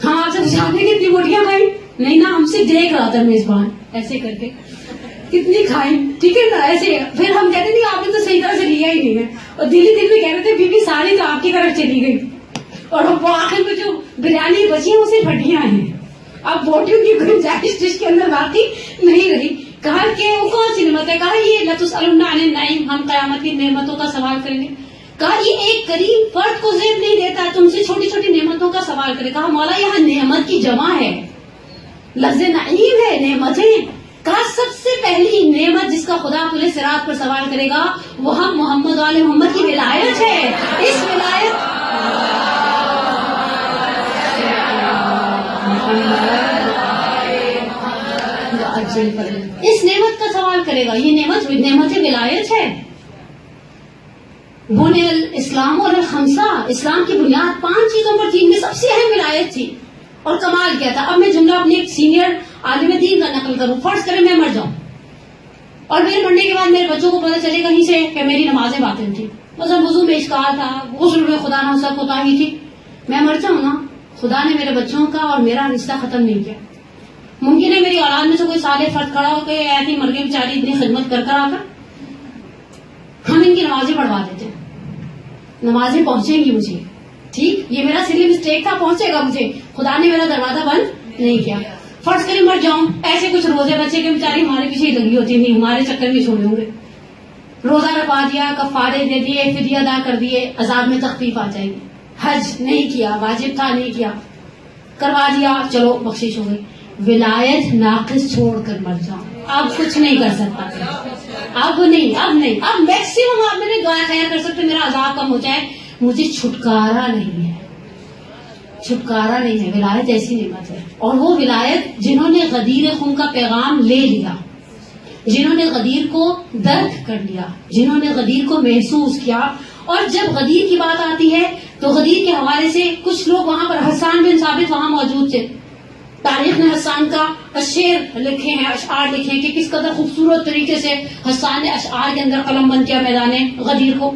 ہم آپ سے پوچھا آپ نے کتنی بوٹیاں کھائی, نہیں نا, ہم سے دیکھ رہا تھا میزبان ایسے کر کے کتنی کھائی, ٹھیک ہے نا, ایسے. پھر ہم کہتے نہیں آپ نے تو صحیح طرح سے لیا ہی نہیں ہے, اور دل میں کہہ رہے تھے بیوی ساری تو آپ کی طرف چلی گئی, اور وہ آخر میں جو بریانی بچی ہے وہ صرف ہڈیاں ہیں. اب بوٹیوں کی گنجائش ڈش کے اندر باقی نہیں رہی. کہا کہ وہ کون سی نعمت ہے؟ کہا یہ لتسألن عن النعیم, ہم قیامت کی نعمتوں کا سوال کریں گے. کہا یہ ایک کریم فرد کو زیب نہیں دیتا, تم سے چھوٹی چھوٹی نعمتوں کا سوال کرے. کہا مولا یہاں نعمت کی جمع ہے, لفظ نعیم ہے, نعمتیں. کہا سب سے پہلی نعمت جس کا خدا پورے صراط پر سوال کرے گا وہ ہم محمد والے محمد کی ولایت ہے. اس ولایت اس نعمت کا سوال کرے گا. یہ نعمت ولایت ہے. بنی الاسلام اور الخمسہ, اسلام کی بنیاد 5 چیزوں پر تھی, میں سب سے اہم ولایت تھی. اور کمال کیا تھا. اب میں جملہ اپنے ایک سینئر عالم دین کا نقل کروں. فرض کریں میں مر جاؤں اور میرے مرنے کے بعد میرے بچوں کو پتہ چلے کہیں سے کہ میری نمازیں باطل تھی, مثلا وضو میں اشکال تھا, غسل میں خدا نہ سب کوتاہی تھی. میں مر جاؤں نا, خدا نے میرے بچوں کا اور میرا رشتہ ختم نہیں کیا. ممکن ہے میری اولاد میں سے کوئی صالح فرد کھڑا ہو کے ایسی مر گئی بیچاری اتنی خدمت کر آ کر ہم ان کی نمازیں پڑھوا دیتے ہیں, نمازیں پہنچیں گی مجھے, ٹھیک, یہ میرا سلی مسٹیک تھا, پہنچے گا مجھے, خدا نے میرا دروازہ بند نہیں کیا. فرض کریں مر جاؤں, ایسے کچھ روزے بچے کے بیچاری ہمارے پیچھے ہی لگی ہوتی, نہیں ہمارے چکر میں چھوڑے ہوں گے. روزہ رکھوا دیا, کفارے دے دیے, فدیہ ادا کر دیے, عذاب میں تخفیف آ جائے گی. حج نہیں کیا, واجب تھا نہیں کیا, کروا دیا, چلو بخشش ہو گئی. ولایت ناقص چھوڑ کر مر جاؤں, اب کچھ نہیں کر سکتا, اب میکسیمم آپ میرے دعا خیر کر سکتے, میرا عذاب کم ہو جائے, مجھے چھٹکارا نہیں ہے. چھٹکارا نہیں ہے. ولایت ایسی نعمت ہے, اور وہ ولایت جنہوں نے غدیر خون کا پیغام لے لیا, جنہوں نے غدیر کو درک کر لیا, جنہوں نے غدیر کو محسوس کیا. اور جب غدیر کی بات آتی ہے تو غدیر کے حوالے سے کچھ لوگ وہاں پر, حسان بن ثابت وہاں موجود تھے. تاریخ نے حسان کا شعر لکھے ہیں, اشعار لکھے ہیں کہ کس قدر خوبصورت طریقے سے حسان نے اشعار کے اندر قلم بند کیا میدان غدیر کو.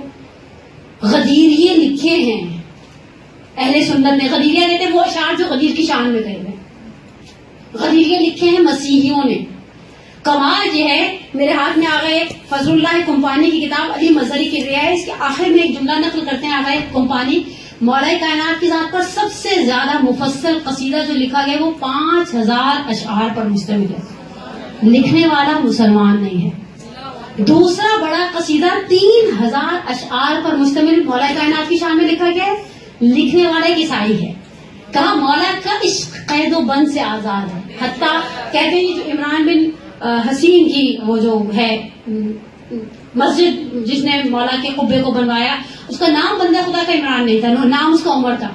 غدیر یہ لکھے ہیں اہل سنت نے. غدیریہ کہتے ہیں وہ اشعار جو غدیر کی شان میں گئے ہیں, غدیریہ لکھے ہیں مسیحیوں نے. کمال یہ ہے, میرے ہاتھ میں آ گئے فضل اللہ کمپانی کی کتاب علی مظہری کی رعایت, اس کے آخر میں ایک جملہ نقل کرتے ہیں آگئے کمپانی, مولا کائنات کی ذات پر سب سے زیادہ مفصل قصیدہ جو لکھا گیا وہ 5000 اشعار پر مشتمل ہے. لکھنے والا مسلمان نہیں ہے. دوسرا بڑا قصیدہ 3000 اشعار پر مشتمل مولا کائنات کی شان میں لکھا گیا ہے, لکھنے والا ایک عیسائی ہے. کہا مولا کا عشق قید و بند سے آزاد ہے. حتیٰ کہتے ہیں جو عمران بن حسین کی وہ جو ہے مسجد جس نے مولا کے قبے کو بنوایا, اس کا نام بندہ خدا کا عمران نہیں تھا, نام اس کا عمر تھا.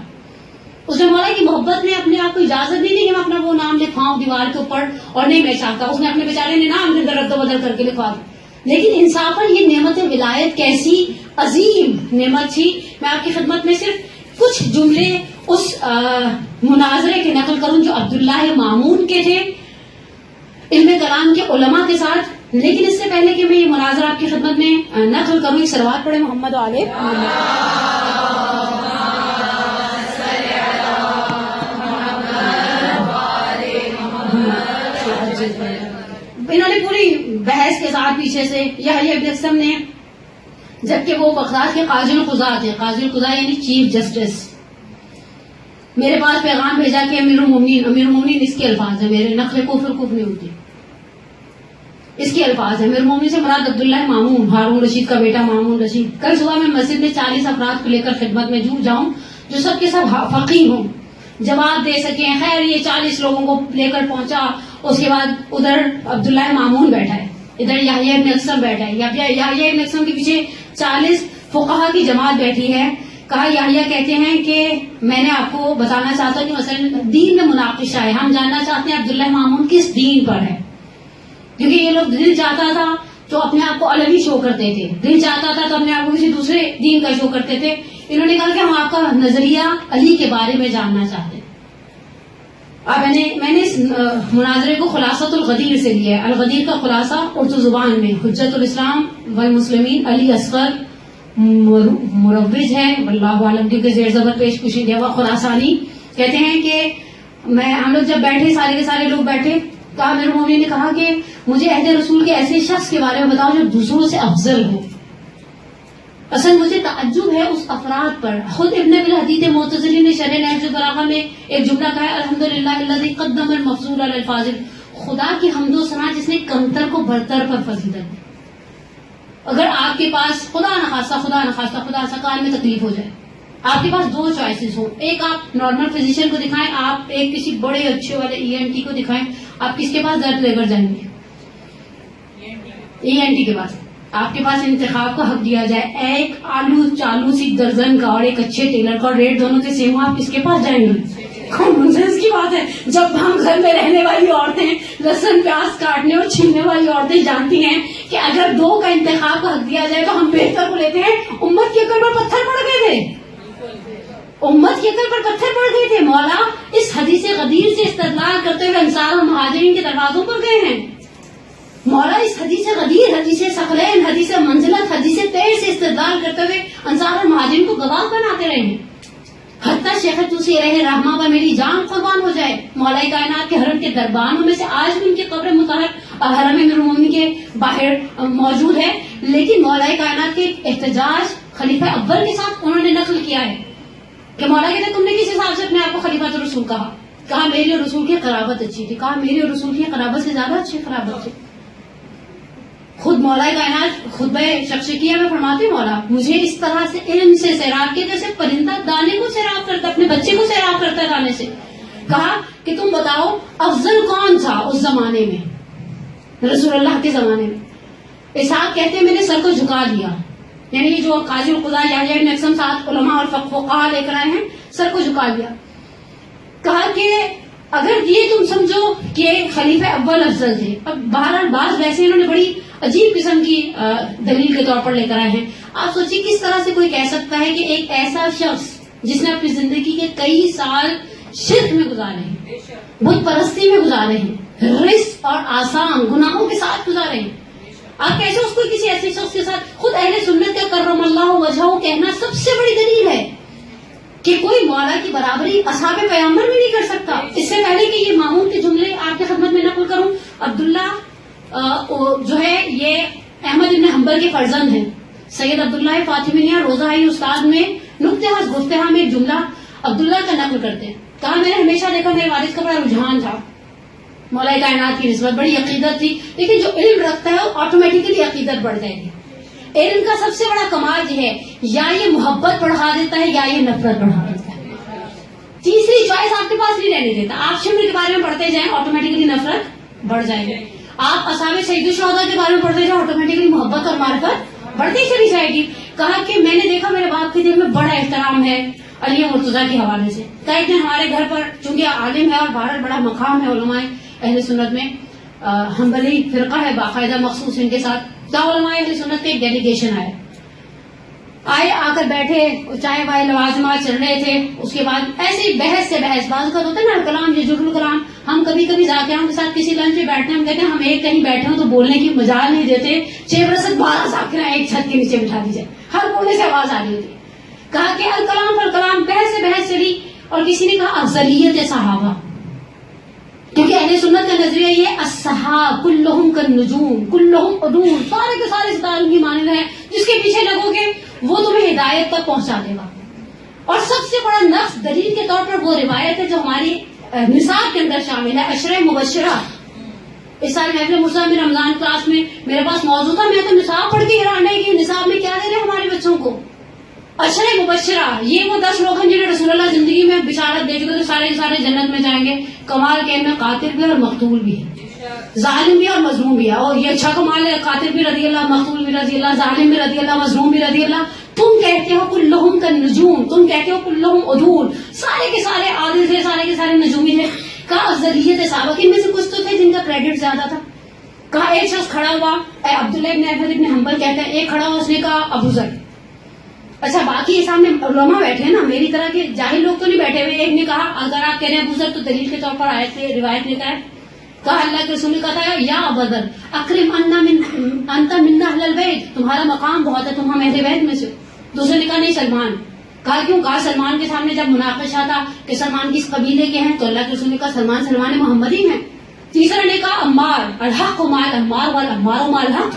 اس نے مولا کی محبت نے اپنے آپ کو اجازت نہیں دی کہ میں اپنا وہ نام لکھواؤں دیوار کے اوپر, اور نہیں میں چاہتا, اس نے اپنے بیچارے نے نام کے اندر رد و بدل کر کے لکھوا دیا. لیکن انصافاً یہ نعمت ولایت کیسی عظیم نعمت تھی. میں آپ کی خدمت میں صرف کچھ جملے اس مناظرے کے نقل کروں جو عبداللہ مامون کے تھے علم کلام کے علماء کے ساتھ. لیکن اس سے پہلے کہ میں یہ مناظرہ آپ کی خدمت میں نقل کروں, ایک صلوات پڑھے محمد و آلہ انہوں نے پوری بحث کے ساتھ پیچھے سے یحییٰ ابن اقسم نے, جبکہ وہ بغداد کے قاضی القضاۃ ہیں, قاضی القضاء یعنی چیف جسٹس, میرے پاس پیغام بھیجا کہ امیر المومنین اس کے الفاظ ہیں، میرے نقل کفر نہیں ہوتی، اس کے الفاظ ہیں. امیر المومنین سے مراد عبداللہ مامون، ہارون رشید کا بیٹا مامون رشید. کل صبح میں مسجد میں 40 افراد کو لے کر خدمت میں جاؤں جو سب کے سب فقیہ ہوں، جواب دے سکیں. خیر یہ 40 لوگوں کو لے کر پہنچا. اس کے بعد ادھر عبداللہ مامون بیٹھا ہے، ادھر یحییٰ ابن اقسم بیٹھا ہے. یحییٰ ابن اقسم کے پیچھے 40 فقہا کی جماعت بیٹھی ہے. کہا یحییٰ کہتے ہیں کہ میں نے آپ کو بتانا چاہتا ہوں کہ مثلا دین میں مناقشہ ہے، ہم جاننا چاہتے ہیں عبداللہ مامون کس دین پر ہے. کیونکہ یہ لوگ دل چاہتا تھا تو اپنے آپ کو الگ ہی شو کرتے تھے، دل چاہتا تھا تو اپنے آپ کو کسی دوسرے دین کا شو کرتے تھے. انہوں نے کہا کہ ہم آپ کا نظریہ علی کے بارے میں جاننا چاہتے ہیں. اب میں نے اس مناظرے کو خلاصۃ الغدیر سے لیا ہے. الغدیر کا خلاصہ اردو زبان میں حجت الاسلام والمسلمین علی اصغر مروج ہے، واللہ عالم، کیونکہ زیر زبر پیش پوشی دیا ہوا. خراسانی کہتے ہیں کہ ہم لوگ جب بیٹھے، سارے کے سارے لوگ بیٹھے، تو امیر المومنین نے کہا کہ مجھے عہد رسول کے ایسے شخص کے بارے میں بتاؤ جو دوسروں سے افضل ہو. اصل مجھے تعجب ہے اس افراد پر. خود ابن ابی الحدیث معتزلی نے شرح نہج البلاغہ میں ایک جملہ کہا ہے، الحمدللہ الذی قدم المفضول علی الفاضل. خدا کی حمد و ثنا جس نے کمتر کو برتر پر فضیلت دی. اگر آپ کے پاس خدا نخواستہ کان میں تکلیف ہو جائے، آپ کے پاس 2 چوائسیز ہوں. ایک آپ نارمل فزیشین کو دکھائیں، آپ ایک کسی بڑے اچھے والے ENT کو دکھائیں. آپ کس کے پاس درد لے کر جائیں گے؟ ENT کے پاس. آپ کے پاس انتخاب کا حق دیا جائے، ایک آلو چالو سی درجن کا اور ایک اچھے ٹیلر کا، ریٹ دونوں کے سیم ہو، آپ کس کے پاس جائیں گے؟ کامن سینس کی بات ہے. جب ہم گھر میں رہنے والی عورتیں لہسن پیاز کاٹنے اور چھیلنے والی عورتیں جانتی ہیں کہ اگر 2 کا انتخاب کا حق دیا جائے تو ہم بہتر کو لیتے ہیں. امت کے عقل پر پتھر پڑ گئے تھے، امت کے عقل پر پتھر پڑ گئے تھے. مولا اس حدیث غدیر سے استدلال کرتے ہوئے انصار اور مہاجرین کے دروازوں پر گئے ہیں. مولا اس حدیث غدیر، حدیث ثقلین، حدیث منزلت، حدیث تیر سے استدلال کرتے ہوئے انصار اور مہاجرین کو گواہ بناتے رہے ہیں. حتیٰ شیخ توسی رہے رحمہ پر میری جان قربان ہو جائے. مولا کائنات کے حرم کے دربانوں میں سے آج بھی ان کی قبر مطہر حرم امیر المومنین کے باہر موجود ہے. لیکن مولا کائنات کے احتجاج خلیفہ اول کے ساتھ انہوں نے نقل کیا ہے کہ مولا کہتے ہیں تم نے کس حساب سے اپنے آپ کو خلیفہ رسول کہا میری اور رسول کی قرابت اچھی تھی، کہا میری اور رسول کی قرابت سے زیادہ اچھی قرابت تھی. خود مولا کائنات خطبہ شخصیہ میں فرماتے مولا مجھے اس طرح سے علم سے سیراب کیا جیسے پرندہ دانے کو سیراب کرتا، اپنے بچے کو سیراب کرتا ہے دانے سے. کہا کہ تم بتاؤ افضل کون تھا اس زمانے میں، رسول اللہ کے زمانے میں. اسحاق کہتے ہیں میں نے سر کو جھکا دیا، یعنی یہ جو قاضی القضاء یحییٰ ابن اقسم ساتھ علماء اور فقہاء لے کر آئے ہیں، سر کو جھکا دیا. کہا کہ اگر یہ تم سمجھو کہ خلیفہ اول افضل تھے. اب بہرحال بعض ویسے انہوں نے بڑی عجیب قسم کی دلیل کے طور پر لے کر آئے ہیں. آپ سوچیے کس طرح سے کوئی کہہ سکتا ہے کہ ایک ایسا شخص جس نے اپنی زندگی کے کئی سال شرک میں گزارے ہیں، بت پرستی میں گزارے ہیں، رزق اور آسان گناہوں کے ساتھ گزارے ہیں، آپ کیسے اس کو کسی ایسے شخص کے ساتھ، خود اہل سنت کا کرم اللہ وجہہ کہنا سب سے بڑی دلیل ہے کہ کوئی مولا کی برابری اصحاب پیغمبر میں نہیں کر سکتا. اس سے پہلے کہ یہ مامون کے جملے آپ کی خدمت میں نقل کروں، عبداللہ جو ہے یہ احمد بن حنبل کے فرزند ہیں. سید عبداللہ فاطمیہ روزہ استاد میں نقطہ گفتہ میں ایک جملہ عبداللہ کا نقل کرتے ہیں. کہا میں نے ہمیشہ دیکھا میرے والد کا بڑا رجحان تھا مولا کائنات کی نسبت، بڑی عقیدت تھی، لیکن جو علم رکھتا ہے وہ آٹومیٹکلی عقیدت بڑھ جائے گی. علم کا سب سے بڑا کمال یہ ہے یا یہ محبت بڑھا دیتا ہے یا یہ نفرت بڑھا دیتا ہے. تیسری چوائس آپ کے پاس نہیں رہنے دیتا. آپ شمر کے بارے میں پڑھتے جائیں آٹومیٹکلی نفرت بڑھ جائے گی. آپ اصحاب سید الشہداء کے بارے میں پڑھتے جائیں آٹومیٹکلی محبت اور معرفت بڑھتی چلی جائے گی. کہا کہ میں نے دیکھا میرے باپ کے دل میں بڑا احترام ہے علی مرتضیٰ کے حوالے سے. کہتے ہیں ہمارے گھر پر چونکہ عالم ہے اور بھارت بڑا مقام ہے علماء اہل سنت میں، حنبلی فرقہ ہے باقاعدہ مخصوص ان کے ساتھ، علماء اہل سنت کے ایک ڈیلیگیشن آئے آ کر بیٹھے، چائے وائے لوازمات چل رہے تھے. اس کے بعد ایسے ہی بحث سے بحث، بعض کا ہوتا ہے نا کلام یہ جرل کلام. ہم کبھی کبھی ذاکروں کے ساتھ کسی لنچ پہ بیٹھتے ہیں، ہم کہتے ہیں ہم ایک کہیں بیٹھے ہوں تو بولنے کی مجال نہیں دیتے، 6 12 ذاکرہ ایک چھت کے نیچے بٹھا دی جائے، ہر کونے سے آواز آ رہی ہوتی. کہا کہ الکلام پر کلام، بحث سے بحث چلی اور کسی نے کہا افضلیت صحابہ، کیونکہ اہل سنت کا نظریہ یہ ہے الصحاب کلہم کالنجوم کلہم عدول، سارے کے سارے ستاروں کی مانند ہیں، جس کے پیچھے لگو گے وہ تمہیں ہدایت تک پہنچا دے گا. اور سب سے بڑا نقص دلیل کے طور پر وہ روایت ہے جو ہماری نصاب کے اندر شامل ہے، عشرہ مبشرہ. اس سال محفل مرسا میں رمضان کلاس میں میرے پاس موضوع تھا، میں تو نصاب پڑھ کے حیران رہی کہ نصاب میں کیا دے رہے ہمارے بچوں کو. عشرہ مبشرہ، یہ وہ 10 لوگ ہیں جنہیں رسول اللہ زندگی میں بشارت دے چکے تو سارے سارے جنت میں جائیں گے. کمال کے میں قاتل بھی اور مقتول بھی ہے، ظالم بھی اور مظلوم بھی ہے. اور یہ اچھا کمال ہے، قاتل بھی رضی اللہ، مقتول بھی رضی اللہ، ظالم بھی رضی اللہ، مظلوم بھی رضی اللہ. تم کہتے ہو کلہم کالنجوم، تم کہتے ہو کلہم عدول، سارے کے سارے عادل تھے، سارے کے سارے نجومی تھے. کہا افضلیت صحابہ کی، ان میں سے کچھ تو تھے جن کا کریڈٹ زیادہ تھا. کہا ایک شخص کھڑا ہوا، عبداللہ ابن احمد ابن حنبل کہتے ہیں، ایک کھڑا ہوا اس نے کہا ابو ذر. اچھا باقی یہ سامنے علماء بیٹھے ہیں نا، میری طرح کے جاہل لوگ تو نہیں بیٹھے ہوئے. ایک نے کہا اگر آپ کہہ رہے ہیں ابو ذر تو دلیل کے طور پر آئے تھے، روایت نے کہا اللہ کے رسول نے کہا یا ابا ذر اکرم انت منا اہل البیت، تمہارا مقام بہت ہے، تم ہم اہل بیت میں سے. دوسرے نے کہا نہیں سلمان. کہا کیوں؟ کہا سلمان کے سامنے جب مناقشہ تھا کہ سلمان کس قبیلے کے ہیں تو اللہ کے رسول نے کہا سلمان محمدی ہیں. تیسرا نے کہا عمار، الحق مال عمار والعمار مال حق،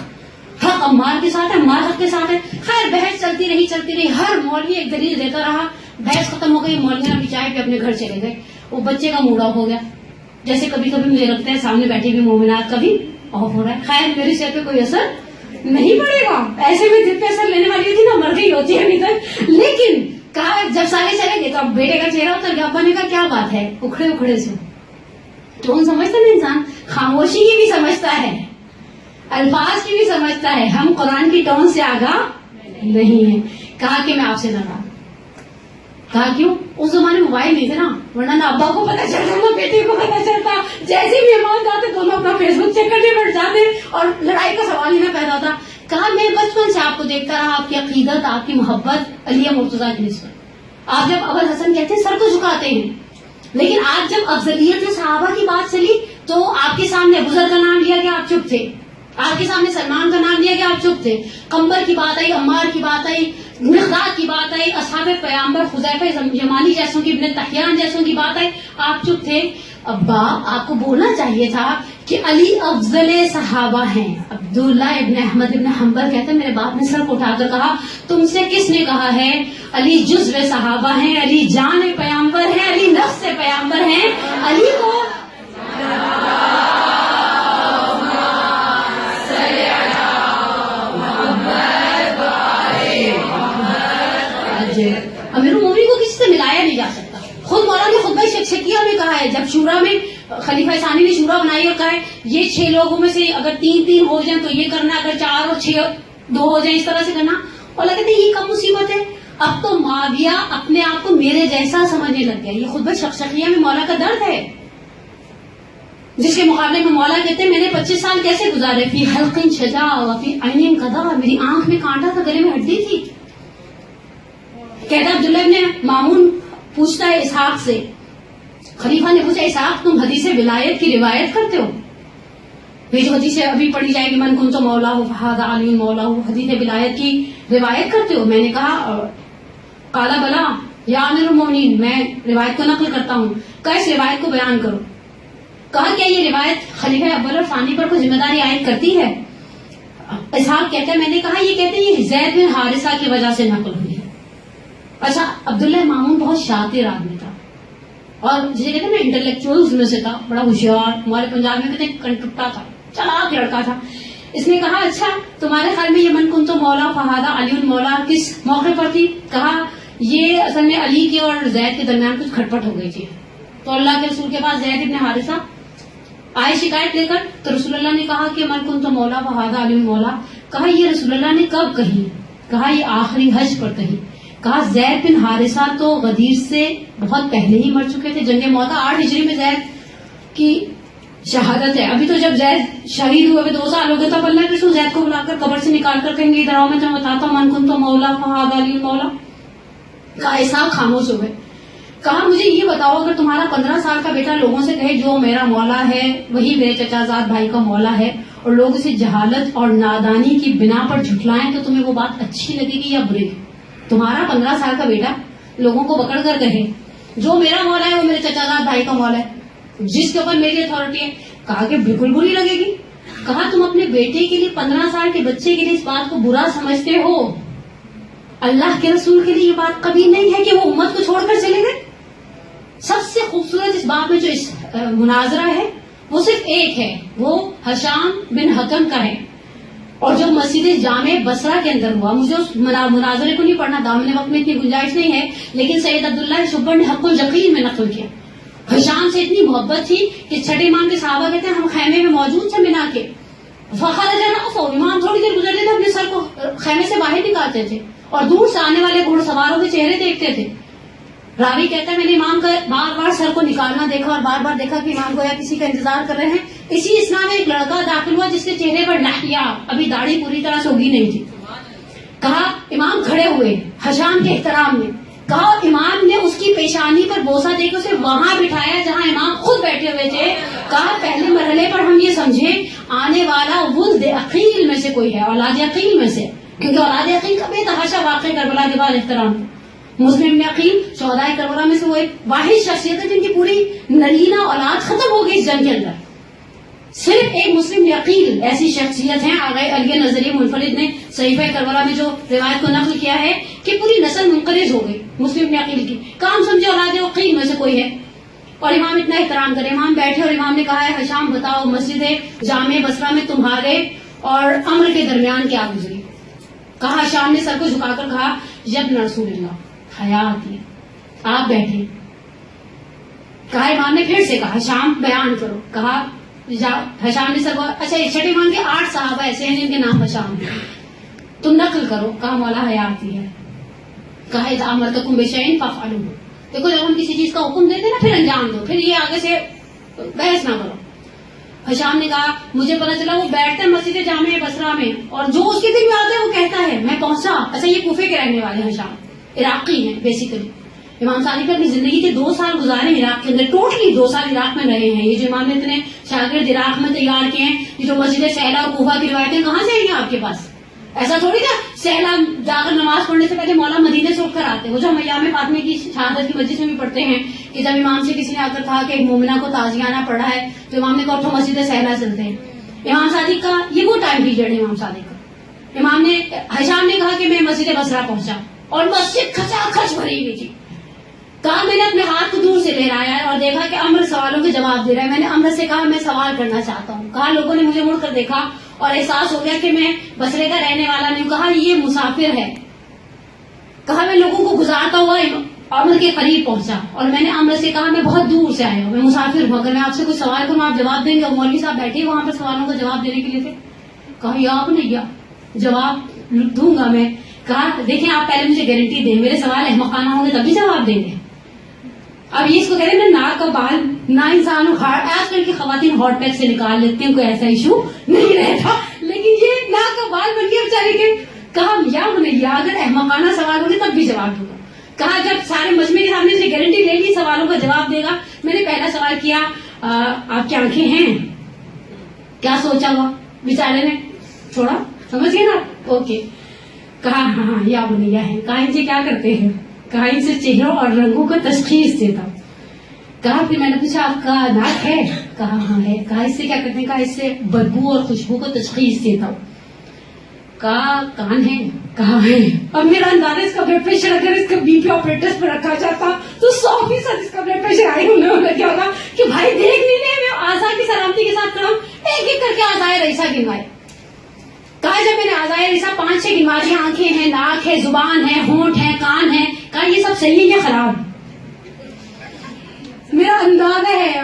حق عمار کے ساتھ ہے، عمار حق کے ساتھ ہے. خیر بحث چلتی رہی، ہر مولوی ایک دلیل دیتا رہا. بحث ختم ہو گئی، مولوی نے چائے پہ اپنے گھر چلے گئے. وہ بچے کا موڈ آف ہو گیا، جیسے کبھی کبھی مجھے لگتا ہے سامنے بیٹھے ہوئے مومنات کا بھی آف ہو رہا ہے. خیر میری صحت پہ کوئی اثر نہیں پڑے گا، ایسے میں جن پہ اثر لینے والی تھی نا مر گئی ہوتی ہے ابھی تک. لیکن کہا جب سارے چلے گئے تو اب بیٹے کا چہرہ اتر گیا. ابا نے کہا کیا بات ہے؟ اکھڑے سے ٹون سمجھتا نا انسان، خاموشی کی بھی سمجھتا ہے، الفاظ کی بھی سمجھتا ہے. ہم قرآن کی ٹون سے آگاہ نہیں ہیں. کہا کہ میں آپ سے ناراض. کہا کیوں؟ اس زمانے میں موبائل نہیں تھے نا، ورنہ نہ ابا کو پتا چلتا نہ بیٹے کو پتا چلتا. جیسے بھی مہمان جاتے دونوں اپنا فیس بک چیک کرنے بیٹھ جاتے اور لڑائی کا سوال ہی نہ پیدا ہوتا. کہا میں بچپن سے آپ کو دیکھتا رہا، آپ کی عقیدت، آپ کی محبت علی مرتضیٰ کی نسبت. آپ جب ابو الحسن کہتے ہیں سر کو جھکاتے ہیں، لیکن آج جب افضلیت صحابہ کی بات چلی تو آپ کے سامنے ابو ذر کا نام لیا گیا، آپ چپ تھے. آپ کے سامنے سلمان کا نام لیا گیا، آپ چپ تھے. قمبر کی بات آئی، عمار کی بات آئی، مقداد کی بات آئی، اصحاب پیغمبر حذیفہ یمانی جیسوں کی، ابن تحیان جیسوں کی بات آئی، آپ چپ تھے. ابا آپ کو بولنا چاہیے تھا کہ علی افضل صحابہ ہیں. عبداللہ ابن احمد ابن حنبل کہتے ہیں میرے باپ نے سر کو اٹھا کر کہا تم سے کس نے کہا ہے علی جزو صحابہ ہیں، علی جان پیغمبر ہیں، علی نفس پیغمبر ہیں. علی کو امیر المومنین کو کسی سے ملایا نہیں جا سکتا. خود مولانا نے خطبہ شکیہ میں کہا ہے، جب شورا میں خلیفہ ثانی نے شورا بنائی اور کہا ہے یہ 6 لوگوں میں سے اگر 3 ہو جائیں تو یہ کرنا، اگر 4 اور 6 2 ہو جائیں اس طرح سے کرنا. اور کہتے ہیں یہ کم مصیبت ہے، اب تو معاویہ اپنے آپ کو میرے جیسا سمجھنے لگ گیا. یہ خطبہ شکیہ میں مولا کا درد ہے، جس کے مقابلے میں مولا کہتے ہیں میں نے 25 سال کیسے گزارے، فی حلق شجا وفی عین قضا، میری آنکھ میں کانٹا تھا، گلے میں ہڈی تھی. کہتا عبداللہ ابن مامون پوچھتا ہے اسحاق سے، خلیفہ نے پوچھا اسحاق تم حدیث ولایت کی روایت کرتے ہو؟ یہ جو حدیث ابھی پڑھی جائے گی من کنت مولا فہذا علی مولا، حدیث ولایت کی روایت کرتے ہو؟ میں نے کہا قال بلا یا امیر المومنین، میں روایت کو نقل کرتا ہوں. کہا اس روایت کو بیان کرو. کہا کیا یہ روایت خلیفہ اول اور ثانی پر کوئی ذمہ داری عائد کرتی ہے؟ اسحاق کہتا ہے میں نے کہا یہ کہتے ہیں یہ زید بن حارثہ کی وجہ سے نقل ہوئی ہے. اچھا عبداللہ مامون بہت شاطر آدمی تھا اور جسے کہتے ہیں نا انٹلیکچوئلز میں سے تھا، بڑا ہوشیار. ہمارے پنجاب میں کہتے ہیں کنٹپٹا تھا، چلاک لڑکا تھا. اس نے کہا اچھا تمہارے خیال میں یہ من کنتو مولا فہذا علی مولا کس موقع پر تھی؟ کہا یہ اصل میں علی کے اور زید کے درمیان کچھ کھٹپٹ ہو گئی تھی. تو اللہ کے رسول کے پاس زید ابن حارثہ آئے شکایت لے کر، تو رسول اللہ نے کہا کہ من کنتو مولا فہذا علی مولا. کہا یہ رسول اللہ نے کب کہی؟ کہا یہ آخری حج پر کہی. کہا زید بن حارثہ تو غدیر سے بہت پہلے ہی مر چکے تھے. جنگ موتا 8 ہجری میں زید کی شہادت ہے. ابھی تو جب زید شہید ہوئے 2 سال ہو گئے تب اللہ کے رسول زید کو بلا کر قبر سے نکال کر کہیں گے ادھر آؤ میں تمہیں بتاتا ہوں من کنتو مولا فہذا علی مولا. کہا اسحاق خاموش ہو گئے. کہا مجھے یہ بتاؤ اگر تمہارا 15 سال کا بیٹا لوگوں سے کہے جو میرا مولا ہے وہی میرے چچا زاد بھائی کا مولا ہے اور لوگ اسے جہالت اور نادانی کی بنا پر جھٹلائیں تو تمہیں وہ بات اچھی لگے گی یا بری؟ تمہارا 15 سال کا بیٹا لوگوں کو پکڑ کر کہے جو میرا مولا ہے وہ میرے چچا زاد بھائی کا مولا ہے جس کے اوپر میری اتھارٹی ہے. کہا کہ بالکل بری لگے گی. کہا تم اپنے بیٹے کے لیے 15 سال کے بچے کے لیے اس بات کو برا سمجھتے ہو اللہ کے رسول کے لیے یہ بات کبھی نہیں ہے کہ وہ امت کو چھوڑ کر چلے گئے. سب سے خوبصورت اس بات میں جو اس مناظرہ ہے وہ صرف ایک ہے, وہ حشام بن حکم کا ہے, اور جو مسجد جامع بصرہ کے اندر ہوا. مجھے اس مناظرے کو نہیں پڑھنا, دامن وقت میں اتنی گنجائش نہیں ہے, لیکن سید عبداللہ شبر نے حق الیقین میں نقل کیا. حشام سے اتنی محبت تھی کہ چھٹے امام کے صحابہ کہتے ہیں ہم خیمے میں موجود تھے منا کے, فخرج رأسہ, امام تھوڑی دیر گزرتے تھے اپنے سر کو خیمے سے باہر نکالتے تھے اور دور سے آنے والے گھوڑ سواروں کے چہرے دیکھتے تھے. راوی کہتا ہے میں نے امام کا بار بار سر کو نکالنا دیکھا اور بار بار دیکھا کہ امام گویا کسی کا انتظار کر رہے ہیں. اسی اسلام میں ایک لڑکا داخل ہوا جس کے چہرے پر لحیہ, ابھی داڑھی پوری طرح سے اگی نہیں تھی. کہا امام کھڑے ہوئے حشام کے احترام میں, کہا امام نے اس کی پیشانی پر بوسہ دے کے اسے وہاں بٹھایا جہاں امام خود بیٹھے ہوئے تھے. کہا پہلے مرحلے پر ہم یہ سمجھیں آنے والا ولد عقیل میں سے کوئی ہے, اولاد عقیل میں سے, کیونکہ اولاد عقیل کا بے تحاشا واقع کربلا کے بعد احترام. مسلم میں عقیل شہدائے کربلا میں سے وہ ایک واحد شخصیت ہے جن کی پوری نرینہ اولاد ختم ہو گئی اس جنگ کے اندر. صرف ایک مسلم عقیل ایسی شخصیت ہیں. آغا علی نظری منفرد نے صحیفہ کربلا میں جو روایت کو نقل کیا ہے کہ پوری نسل منقرض ہو گئی مسلم عقیل کی. کام سمجھے اولاد عقیل میں سے کوئی ہے, اور امام اتنا احترام کرے. امام بیٹھے اور امام نے کہا ہے حشام بتاؤ مسجد جامع بصرہ میں تمہارے اور امر کے درمیان کیا گزری. کہا حشام نے سر کو جھکا کر کہا یبن رسول اللہ, حیات ہے, آپ بیٹھے. کہا امام نے پھر سے کہا حشام بیان کرو. کہا حشام نے سر کو, اچھا چھٹے امام کے 8 صحابہ ایسے ہیں جن کے نام حشام ہیں, تم نقل کرو. کہا مولا حیاتی ہے. کہا اذا امرتکم بشیء فافعلوہ, دیکھو جب ہم کسی چیز کا حکم دیتے نا پھر انجام دو, پھر یہ آگے سے بحث نہ کرو. حشام نے کہا مجھے پتا چلا وہ بیٹھتا ہے مسجد جامع بصرہ میں اور جو اس کے دل میں آتا ہے وہ کہتا ہے میں پہنچا. اچھا یہ کوفے کے رہنے والے حشام عراقی ہیں بیسیکلی. امام صادق اپنی زندگی کے 2 سال گزارے عراق کے اندر, ٹوٹلی 2 سال عراق میں رہے ہیں. یہ جو امام نے اتنے شاگرد عراق میں تیار کیے ہیں, یہ جو مسجد سہلا اور کوفہ کی روایتیں کہاں سے آئی ہیں آپ کے پاس؟ ایسا تھوڑی نا سہلا جا کر نماز پڑھنے سے پہلے مولا مدینے سے اٹھ کر آتے, وہ جو ہم ایام فاطمہ کی شہادت کی مجلس میں بھی پڑھتے ہیں کہ جب امام سے کسی نے آ کر کہا کہ ایک مومنہ کو تعزیانہ پڑھا ہے تو امام نے کہا اٹھو مسجد سہلا چلتے ہیں. امام صادق کا یہ وہ ٹائم پیریڈ ہے امام صادق کا. امام نے حشام نے کہا کہ میں مسجد بصرہ پہنچا اور مسجد کھچا کھچ بھری ہوئی تھی. کہا میں نے اپنے ہاتھ کو دور سے لہرایا اور دیکھا کہ امر سوالوں کے جواب دے رہا ہے. میں نے امر سے کہا میں سوال کرنا چاہتا ہوں. کہا لوگوں نے مجھے مڑ کر دیکھا اور احساس ہو گیا کہ میں بصرے کا رہنے والا نہیں. کہا یہ مسافر ہے. کہا میں لوگوں کو گزارتا ہوا امر کے قریب پہنچا اور میں نے امر سے کہا میں بہت دور سے آیا ہوں, میں مسافر ہوں, اگر میں آپ سے کوئی سوال کروں آپ جواب دیں گے. اور مولوی صاحب بیٹھے وہاں پر سوالوں کا جواب دینے کے لیے تھے. کہا یا آپ نے یا جواب دوں گا میں. کہا دیکھیں آپ پہلے مجھے گارنٹی دیں میرے سوال احمقانہ ہوں گے تبھی جواب دیں گے. اب یہ اس کو کہتے ہیں نا ناک کا بال نہ انسان آج کل کی خواتین ہاٹ پیک سے نکال لیتی ہیں, کوئی ایسا ایشو نہیں رہتا, لیکن یہ ناک کا بال بن گیا بیچارے کے. کہا یا نہیں اگر احمقانہ سوال ہوگے تب بھی جواب دوں گا. کہا جب سارے مجمع کے سامنے سے گارنٹی لے لی سوالوں کا جواب دے گا. میں نے پہلا سوال کیا آپ کی آنکھیں ہیں, کیا سوچا ہوا بیچارے نے, چھوڑا سمجھ گئے نا, اوکے. کہا ہاں یا بنیا ہے. کہا ان سے کیا کرتے ہیں؟ کہا ان سے چہروں اور رنگوں کو تشخیص دیتا. کہا پھر میں نے پوچھا آپ کا ناک ہے؟ کہا ہاں ہے. کہا اس سے کیا کرتے ہیں؟ کہا اس سے بدبو اور خوشبو کو تشخیص دیتا ہوں. کہا کان ہے؟ کہا ہے. اب میرا اندازہ اس کا بلڈ پریشر اگر اس کا بی پی آپریٹرز پر رکھا جاتا تو 100% اس کا بلڈ پریشر ہائی ہونے کیا ہوگا کہ بھائی دیکھ نہیں لے میں آزا کی سلامتی کے ساتھ کروں ایک ایک کر کے آزائے رئیسہ گنوائے. کہا جب میں نے آزائے رئیسہ 5-6 گنوا لی, آنکھیں ہیں, ناک ہے, زبان ہے, ہونٹ ہے, کان ہے. کہا یہ سب صحیح ہے یا خراب؟ میرا اندازہ ہے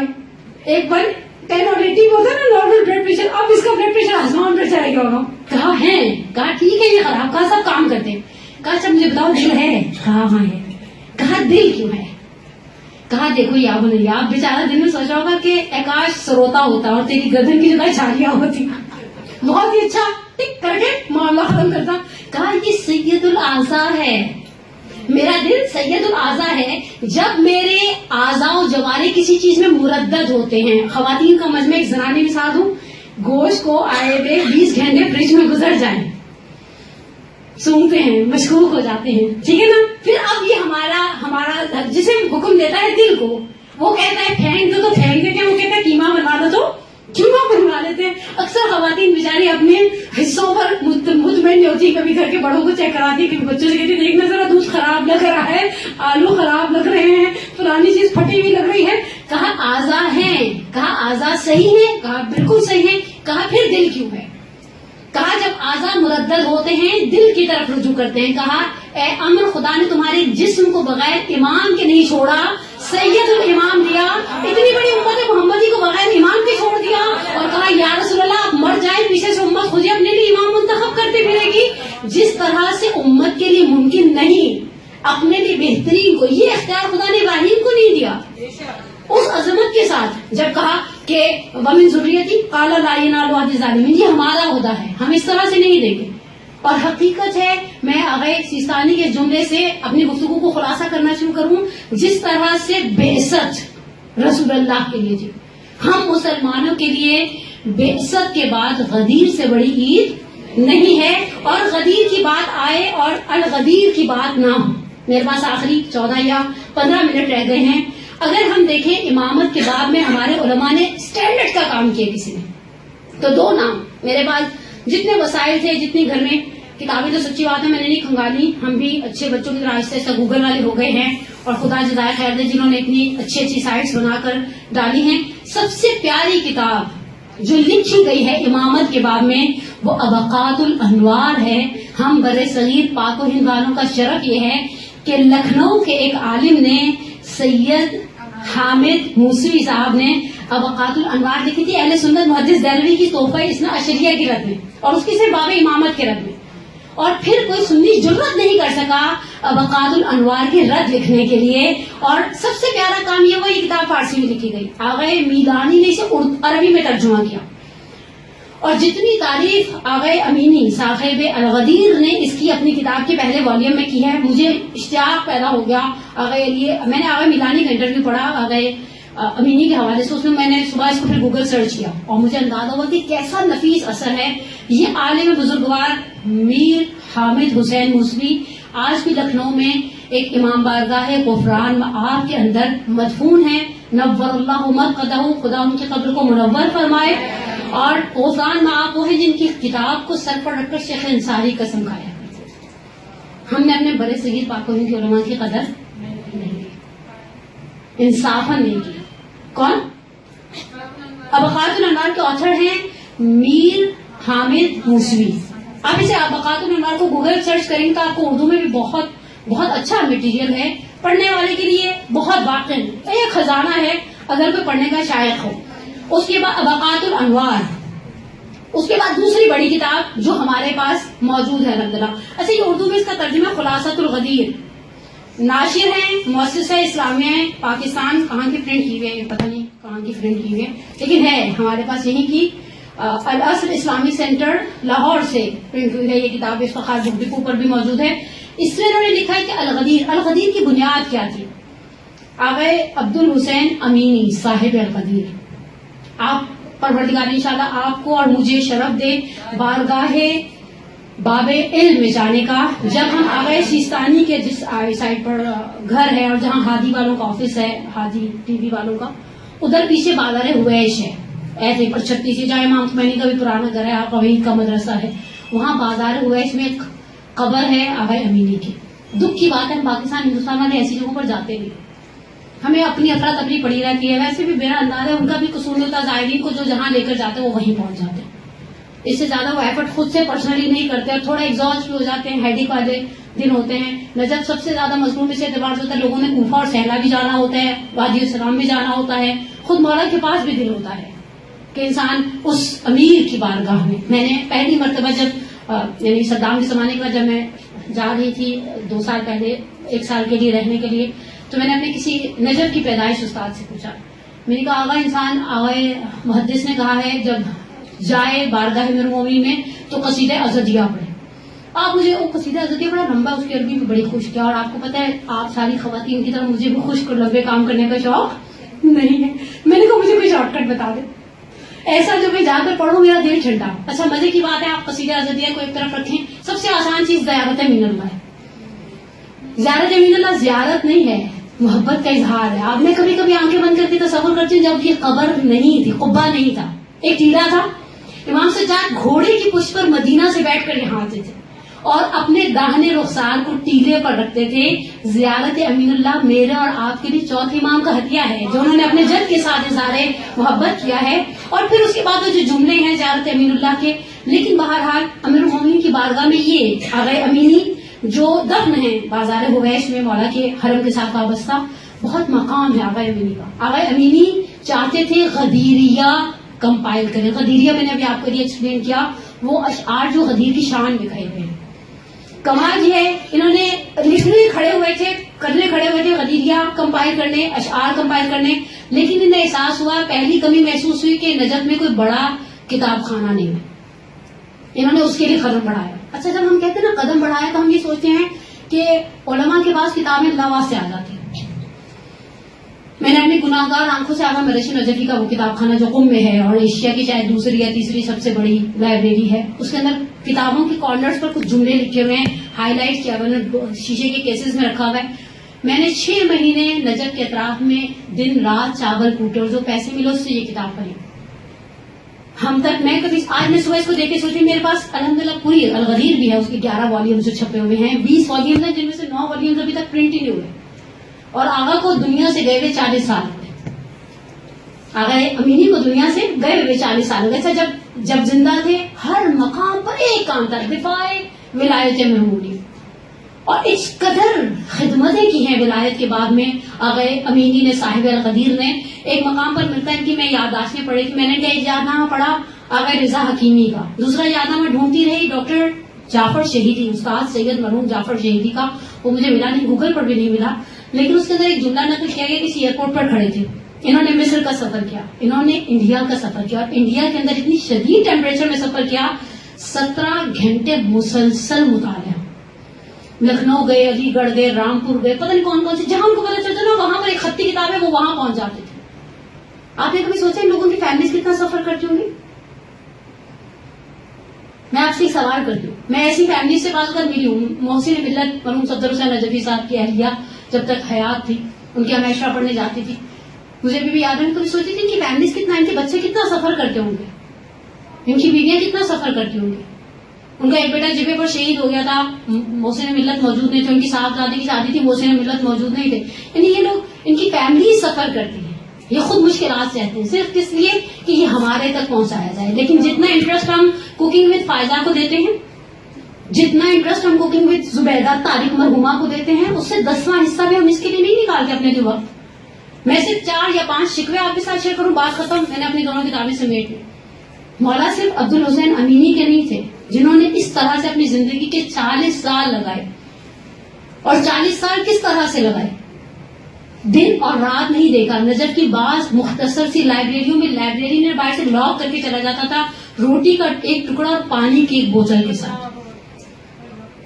ایک بار 10 اور 80 ہوتا ہے نا نارمل بلڈ پریشر, اب اس کا بلڈ پریشر آسمان پر چلا گیا ہوگا. کہا ہے. کہا ٹھیک ہے یہ خراب. کہا سب کام کرتے ہیں. کہا اچھا مجھے بتاؤ دل ہے؟ کہا ہاں ہے. کہا دل کیوں ہے؟ کہا دیکھو یا بنیا آپ بیچارہ دل میں سوچا ہوگا کہ آکاش سروتا ہوتا اور تیری گردن کی جگہ چھالیاں ہوتی, بہت ہی اچھا ٹک کر کے معاملہ ختم کرتا. کہا یہ سید الاعضاء ہے, میرا دل سید الاعضاء ہے. جب میرے اعضاء و جوارے کسی چیز میں مردد ہوتے ہیں, خواتین کا مجمع ایک زنانی مثال ہوں, گوشت کو آئے ہوئے 20 گھنٹے فریج میں گزر جائیں, سونگتے ہیں, مشکوک ہو جاتے ہیں, ٹھیک ہے نا. پھر اب یہ ہمارا جسم حکم دیتا ہے دل کو, وہ کہتا ہے پھینک دو تو پھینک دیتے ہیں, وہ کہتا ہے قیمہ بنا دو تو کیوں نہ بنوا لیتے ہیں. اکثر خواتین بیچاری اپنے حصوں پر مطمئن نہیں ہوتی, کبھی گھر کے بڑوں کو چیک کراتی ہے, کبھی بچوں سے کہتی ہے دیکھنا ذرا دودھ خراب لگ رہا ہے, آلو خراب لگ رہے ہیں, پرانی چیز پھٹی ہوئی لگ رہی ہے. کہا اعضاء ہیں, کہا اعضاء صحیح ہیں, کہا بالکل صحیح ہے. کہا پھر دل کیوں ہے؟ کہا جب اعضاء مردد ہوتے ہیں دل کی طرف رجوع کرتے ہیں. کہا اے امر, خدا نے تمہارے جسم کو بغیر امام کے نہیں چھوڑا, سید الامام دیا. اتنی بڑی امت محمدی کو بغیر امام کے چھوڑ دیا, اور کہا یا رسول اللہ آپ مر جائیں, پیچھے سے امت خود ہی اپنے لیے امام منتخب کرتی پھرے گی. جس طرح سے امت کے لیے ممکن نہیں اپنے لیے بہترین کو, یہ اختیار خدا نے ابراہیم کو نہیں دیا. اس عظمت کے ساتھ جب کہا کہ ومن ذریتی قال لا ینال عہد الظالمین, یہ ہمارا عہدہ ہے, ہم اس طرح سے نہیں دیں گے. اور حقیقت ہے, میں آغا سیستانی کے جملے سے اپنی گفتگو کو خلاصہ کرنا شروع کروں, جس طرح سے بعثت رسول اللہ کے لیے, جی ہم مسلمانوں کے لیے بعثت کے بعد غدیر سے بڑی عید نہیں ہے. اور غدیر کی بات آئے اور الغدیر کی بات نہ ہو. میرے پاس آخری 14 یا 15 منٹ رہ گئے ہیں. اگر ہم دیکھیں امامت کے بعد میں ہمارے علماء نے اسٹینڈرڈ کا کام کیا کسی نے, تو 2 نام میرے پاس, جتنے وسائل تھے, جتنی گھر میں کتابیں, تو سچی بات ہے میں نے نہیں کھنگالی. ہم بھی اچھے بچوں کی طرح آہستہ آہستہ گوگل والے ہو گئے ہیں, اور خدا جزائے خیر دے جنہوں نے اتنی اچھی اچھی سائٹس بنا کر ڈالی ہیں. سب سے پیاری کتاب جو لکھی گئی ہے امامت کے باب میں وہ ابقات الانوار ہے. ہم بر صغیر پاک و ہند والوں کا شرف یہ ہے کہ لکھنؤ کے ایک عالم نے, سید حامد موسوی صاحب نے ابقات الانوار لکھی تھی اہل سنت محدث دہلوی کی تحفہ اسنا عشریہ کی رد میں, اور اس کی صرف باب امامت کے رد میں. اور پھر کوئی سنی جرت نہیں کر سکا ابقات الانوار کے رد لکھنے کے لیے. اور سب سے پیارا کام یہ ہوا, یہ کتاب فارسی میں لکھی گئی, آغا میدانی نے اسے عربی میں ترجمہ کیا. اور جتنی تعریف آغا امینی صاحب الغدیر نے اس کی اپنی کتاب کے پہلے والیوم میں کی ہے, مجھے اشتیاق پیدا ہو گیا آغا لیے. میں نے آغا میدانی کا انٹرویو پڑھا آغا امینی کے حوالے سے, اس میں نے صبح اس کو پھر گوگل سرچ کیا اور مجھے اندازہ ہوا کہ کیسا نفیس اثر ہے. یہ عالم بزرگوار میر حامد حسین موسوی آج بھی لکھنؤ میں ایک امام بارگاہ غفران آپ کے اندر مدفون ہے. نور اللہ مرقدہ, خدا ان کی قبر کو منور فرمائے. اور غفران آپ وہ ہیں جن کی کتاب کو سر پر رکھ کر شیخ انصاری قسم کھایا. ہم نے اپنے بڑے صغیر پاک و ہند کے علماء کی قدر نہیں کی, انصافاً نہیں کی. کون؟ ابقات الانوار کے آتھر ہیں میر حامد موسوی. آپ اسے ابقات الانوار کو گوگل سرچ کریں گے تو آپ کو اردو میں بھی بہت بہت اچھا مٹیریل ہے, پڑھنے والے کے لیے بہت واقع ایک خزانہ ہے اگر کوئی پڑھنے کا شائق ہو. اس کے بعد ابقات الانوار, اس کے بعد دوسری بڑی کتاب جو ہمارے پاس موجود ہے الحمدللہ. اچھا یہ اردو میں اس کا ترجمہ خلاصۃ الغدیر, ناشر ہیں مؤسسہ اسلامیہ ہے پاکستان, کہاں کی پرنٹ کی ہوئی ہے پتہ نہیں کہاں کی پرنٹ کی ہوئی ہے, لیکن ہے ہمارے پاس یہیں کی الاصل اسلامی سینٹر لاہور سے پرنٹ ہوئی ہے یہ کتاب. اس وقت بک ڈپو پر بھی موجود ہے. اس میں انہوں نے لکھا ہے کہ الغدیر, الغدیر کی بنیاد کیا تھی. آغا عبد الحسین امینی صاحب الغدیر, آپ پروردگار انشاءاللہ آپ کو اور مجھے شرف دے بارگاہ باب علم میں جانے کا. جب ہم آغا سیستانی کے جس سائڈ پر گھر ہے اور جہاں ہادی والوں کا آفس ہے, ہادی ٹی وی والوں کا, ادھر پیچھے بازار ہویش ہے ایسے پر 36 سے, جہاں امام خمینی کا بھی پرانا گھر ہے, قوید کا مدرسہ ہے, وہاں بازار ہویش میں ایک قبر ہے آغا امینی کی. دکھ کی بات ہے پاکستان ہندوستان والے ایسی جگہوں پر جاتے نہیں, ہمیں اپنی افراتفری پڑی رہتی ہے. ویسے بھی میرا انداز ہے ان کا بھی قصور ہوتا ہے, زائرین کو جو جہاں لے کر جاتے ہیں وہ وہیں پہنچ جاتے ہیں. اس سے زیادہ وہ ایفرٹ خود سے پرسنلی نہیں کرتے اور تھوڑا ایگزاسٹ بھی ہو جاتے ہیں. ہیڈک والے دن ہوتے ہیں. نجف سب سے زیادہ مضمون اس اعتبار سے ہوتا ہے, لوگوں نے کوفہ اور سہلا بھی جانا ہوتا ہے, وادی السلام بھی جانا ہوتا ہے, خود مولا کے پاس بھی دل ہوتا ہے کہ انسان اس امیر کی بارگاہ میں نے پہلی مرتبہ جب یعنی صدام کے زمانے کے بعد جب میں جا رہی تھی 2 سال پہلے 1 سال کے لیے رہنے کے لیے, تو میں نے اپنے کسی نجف کی پیدائش استاد سے پوچھا. میں نے کہا آغا انسان, آغا محدث نے کہا ہے جب جائے بارگاہ مرمومی میں تو قصیدہ ازدیہ پڑھے. آپ مجھے وہ قصیدہ ازدیہ بڑا لمبا, اس کی عربی میں بڑی خوش کیا. اور آپ کو پتا ہے آپ ساری خواتین کی طرح مجھے بھی خشک اور لمبے کام کرنے کا شوق نہیں ہے. میں نے کہا مجھے کوئی شارٹ کٹ بتا دے ایسا جو میں جا کر پڑھوں میرا دل ٹھنڈا. اچھا مزے کی بات ہے, آپ قصیدہ ازدیہ کو ایک طرف رکھیں, سب سے آسان چیز زیارت امین اللہ ہے. زیارت امین اللہ زیارت نہیں ہے, محبت کا اظہار ہے. آپ نے کبھی کبھی آنکھیں بند کر کے تصور کرتے ہیں جب یہ قبر نہیں تھی, قبہ نہیں تھا, ایک ٹیلا تھا. امام سجاد گھوڑے کی پشت پر مدینہ سے بیٹھ کر یہاں آتے تھے اور اپنے داہنے رخسار کو ٹیلے پر رکھتے تھے. زیارت امین اللہ میرے اور آپ کے لیے چوتھے امام کا ہدیہ ہے جو انہوں نے اپنے جد کے ساتھ اظہار محبت کیا ہے. اور پھر اس کے بعد جو جملے ہیں زیارت امین اللہ کے. لیکن بہرحال امیر المومنین کی بارگاہ میں یہ آغا امینی جو دفن ہیں بازار حویش میں مولا کے حرم کے ساتھ وابستہ, بہت مقام ہے آغا امینی کا. آغا امینی چاہتے تھے غدیریہ کمپائل کریں. غدیریہ میں نے ابھی آپ کو یہ ایکسپلین کیا, وہ اشعار جو غدیر کی شان میں کہے ہوئے ہیں. کمال یہ ہے انہوں نے لکھنے کھڑے ہوئے تھے غدیریہ کمپائل کرنے, اشعار کمپائل کرنے, لیکن انہیں احساس ہوا, پہلی کمی محسوس ہوئی کہ نجف میں کوئی بڑا کتاب خانہ نہیں ہے. انہوں نے اس کے لیے قدم بڑھایا. اچھا, جب ہم کہتے ہیں نا قدم بڑھایا تو ہم یہ سوچتے ہیں کہ علماء کے پاس کتابیں لاواز سے آ جاتی ہیں. میں نے اپنی گناہگار آنکھوں سے آغا مرشد نجفی کا وہ کتاب خانہ جو قم میں ہے اور ایشیا کی شاید دوسری یا تیسری سب سے بڑی لائبریری ہے, اس کے اندر کتابوں کے کارنرز پر کچھ جملے لکھے ہوئے ہیں, ہائی لائٹ کیا ہوا ہے, شیشے کے کیسز میں رکھا ہوا ہے. میں نے 6 مہینے نجف کے اطراف میں دن رات چاول کوٹے اور جو پیسے ملے اس سے یہ کتاب پڑھی. ہم تک میں کبھی آج میں صبح اس کو دیکھ کے سوچی, میرے پاس الحمدللہ پوری الغدیر بھی ہے, اس کے 11 والیومز جو چھپے ہوئے ہیں, 20 والیومز ہیں جن میں سے 9 والیومز ابھی تک پرنٹ ہی نہیں ہوئے. اور آغا کو دنیا سے گئے ہوئے 40 سال ہوئے. آغا امینی کو دنیا سے گئے ہوئے 40 سال ہو گئے. اچھا, جب زندہ تھے ہر مقام پر ایک کام تھا, دفاع ولایت محمودی, اور اس قدر خدمتیں کی ہیں ولایت کے بعد میں. آغا امینی نے صاحب القدیر نے ایک مقام پر ملتا ہے کہ میں یادداشتیں پڑھی کہ میں نے ایک یادنامہ پڑھا آغا رضا حکیمی کا, دوسرا یادنامہ ڈھونڈتی رہی ڈاکٹر جعفر شہیدی, استاد سید مرحوم جعفر شہیدی کا, وہ مجھے ملا نہیں, گوگل پر بھی نہیں ملا, لیکن اس کے اندر ایک جملہ نقل کیا گیا, کسی ایئرپورٹ پر کھڑے تھے, انہوں نے مصر کا سفر کیا, انہوں نے انڈیا کا سفر کیا, اور انڈیا کے اندر اتنی شدید ٹیمپریچر میں سفر کیا, 17 گھنٹے مسلسل مطالعہ. لکھنؤ گئے, علی گڑھ گئے, رامپور گئے, پتہ نہیں کون کون سے, جہاں ان کو پتہ چلتا نا وہاں پر ایک خطی کتاب ہے, وہ وہاں پہنچ جاتے تھے. آپ نے کبھی سوچا ان لوگوں کی فیملیز کتنا سفر کرتی ہوں گی؟ میں آپ سے ایک سوال کرتی ہوں, میں ایسی فیملی سے بات کر ملی ہوں, محسن ملت مرحوم صفدر حسین نجفی صاحب کی اہلیہ جب تک حیات تھی ان کے یہاں معاشرہ پڑھنے جاتی تھی, مجھے بھی یاد ہے, میں کبھی سوچی تھی ان کی فیملیز کتنا, ان کے بچے کتنا سفر کرتے ہوں گے, ان کی بیویاں کتنا سفر کرتی ہوں گی. ان کا ایک بیٹا جبے پر شہید ہو گیا تھا, محسن ملت موجود نہیں تھے, ان کی صاحبزادی کی شادی تھی, محسن ملت موجود نہیں تھے. یعنی یہ لوگ, ان کی فیملی سفر کرتی ہیں, یہ خود مشکلات سے رہتے ہیں صرف اس لیے کہ یہ ہمارے تک پہنچایا جائے. لیکن جتنا انٹرسٹ ہم کوکنگ وتھ فائزہ کو دیتے ہیں, جتنا انٹرسٹ ہم کوکنگ وتھ زبیدہ طارق مرحومہ کو دیتے ہیں, اس سے 10واں حصہ بھی ہم اس کے لیے نہیں نکالتے اپنے لیے وقت. میں صرف 4 یا 5 شکوے آپ کے ساتھ شیئر کروں, بات ختم. میں نے اپنی دونوں کتابیں سمیٹ لی. مولا صرف عبد الحسین امینی کے نہیں تھے جنہوں نے اس طرح سے اپنی زندگی کے 40 سال لگائے, اور 40 سال کس طرح سے لگائے, دن اور رات نہیں دیکھا. نجف کی بعض مختصر سی لائبریریوں میں لائبریری نے باہر سے لاک کر کے چلا جاتا تھا, روٹی کا ایک ٹکڑا اور پانی کی ایک بوتل کے ساتھ.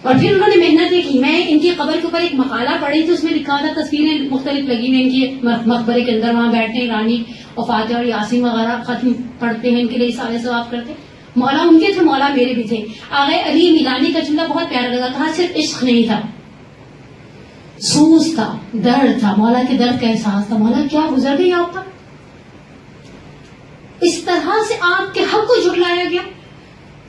اور پھر انہوں نے محنت کی. میں ان کی قبر کے اوپر ایک مقالہ پڑھی تھی, اس میں لکھا تھا, تصویریں مختلف لگی ہوئی ان کی مقبرے کے اندر, وہاں بیٹھتے ہیں رانی اور فاتحہ اور یاسین وغیرہ ختم پڑھتے ہیں, ان کے لیے سارے ثواب کرتے. مولا ان کے تھے, مولا میرے بھی تھے. آغا علی میلانی کا جملہ بہت پیارا لگا, کہا صرف عشق نہیں تھا, سوز تھا, درد تھا, مولا کے درد کا احساس تھا. مولا کیا گزر گئی آپ تک, اس طرح سے آپ کے حق کو جھٹلایا گیا.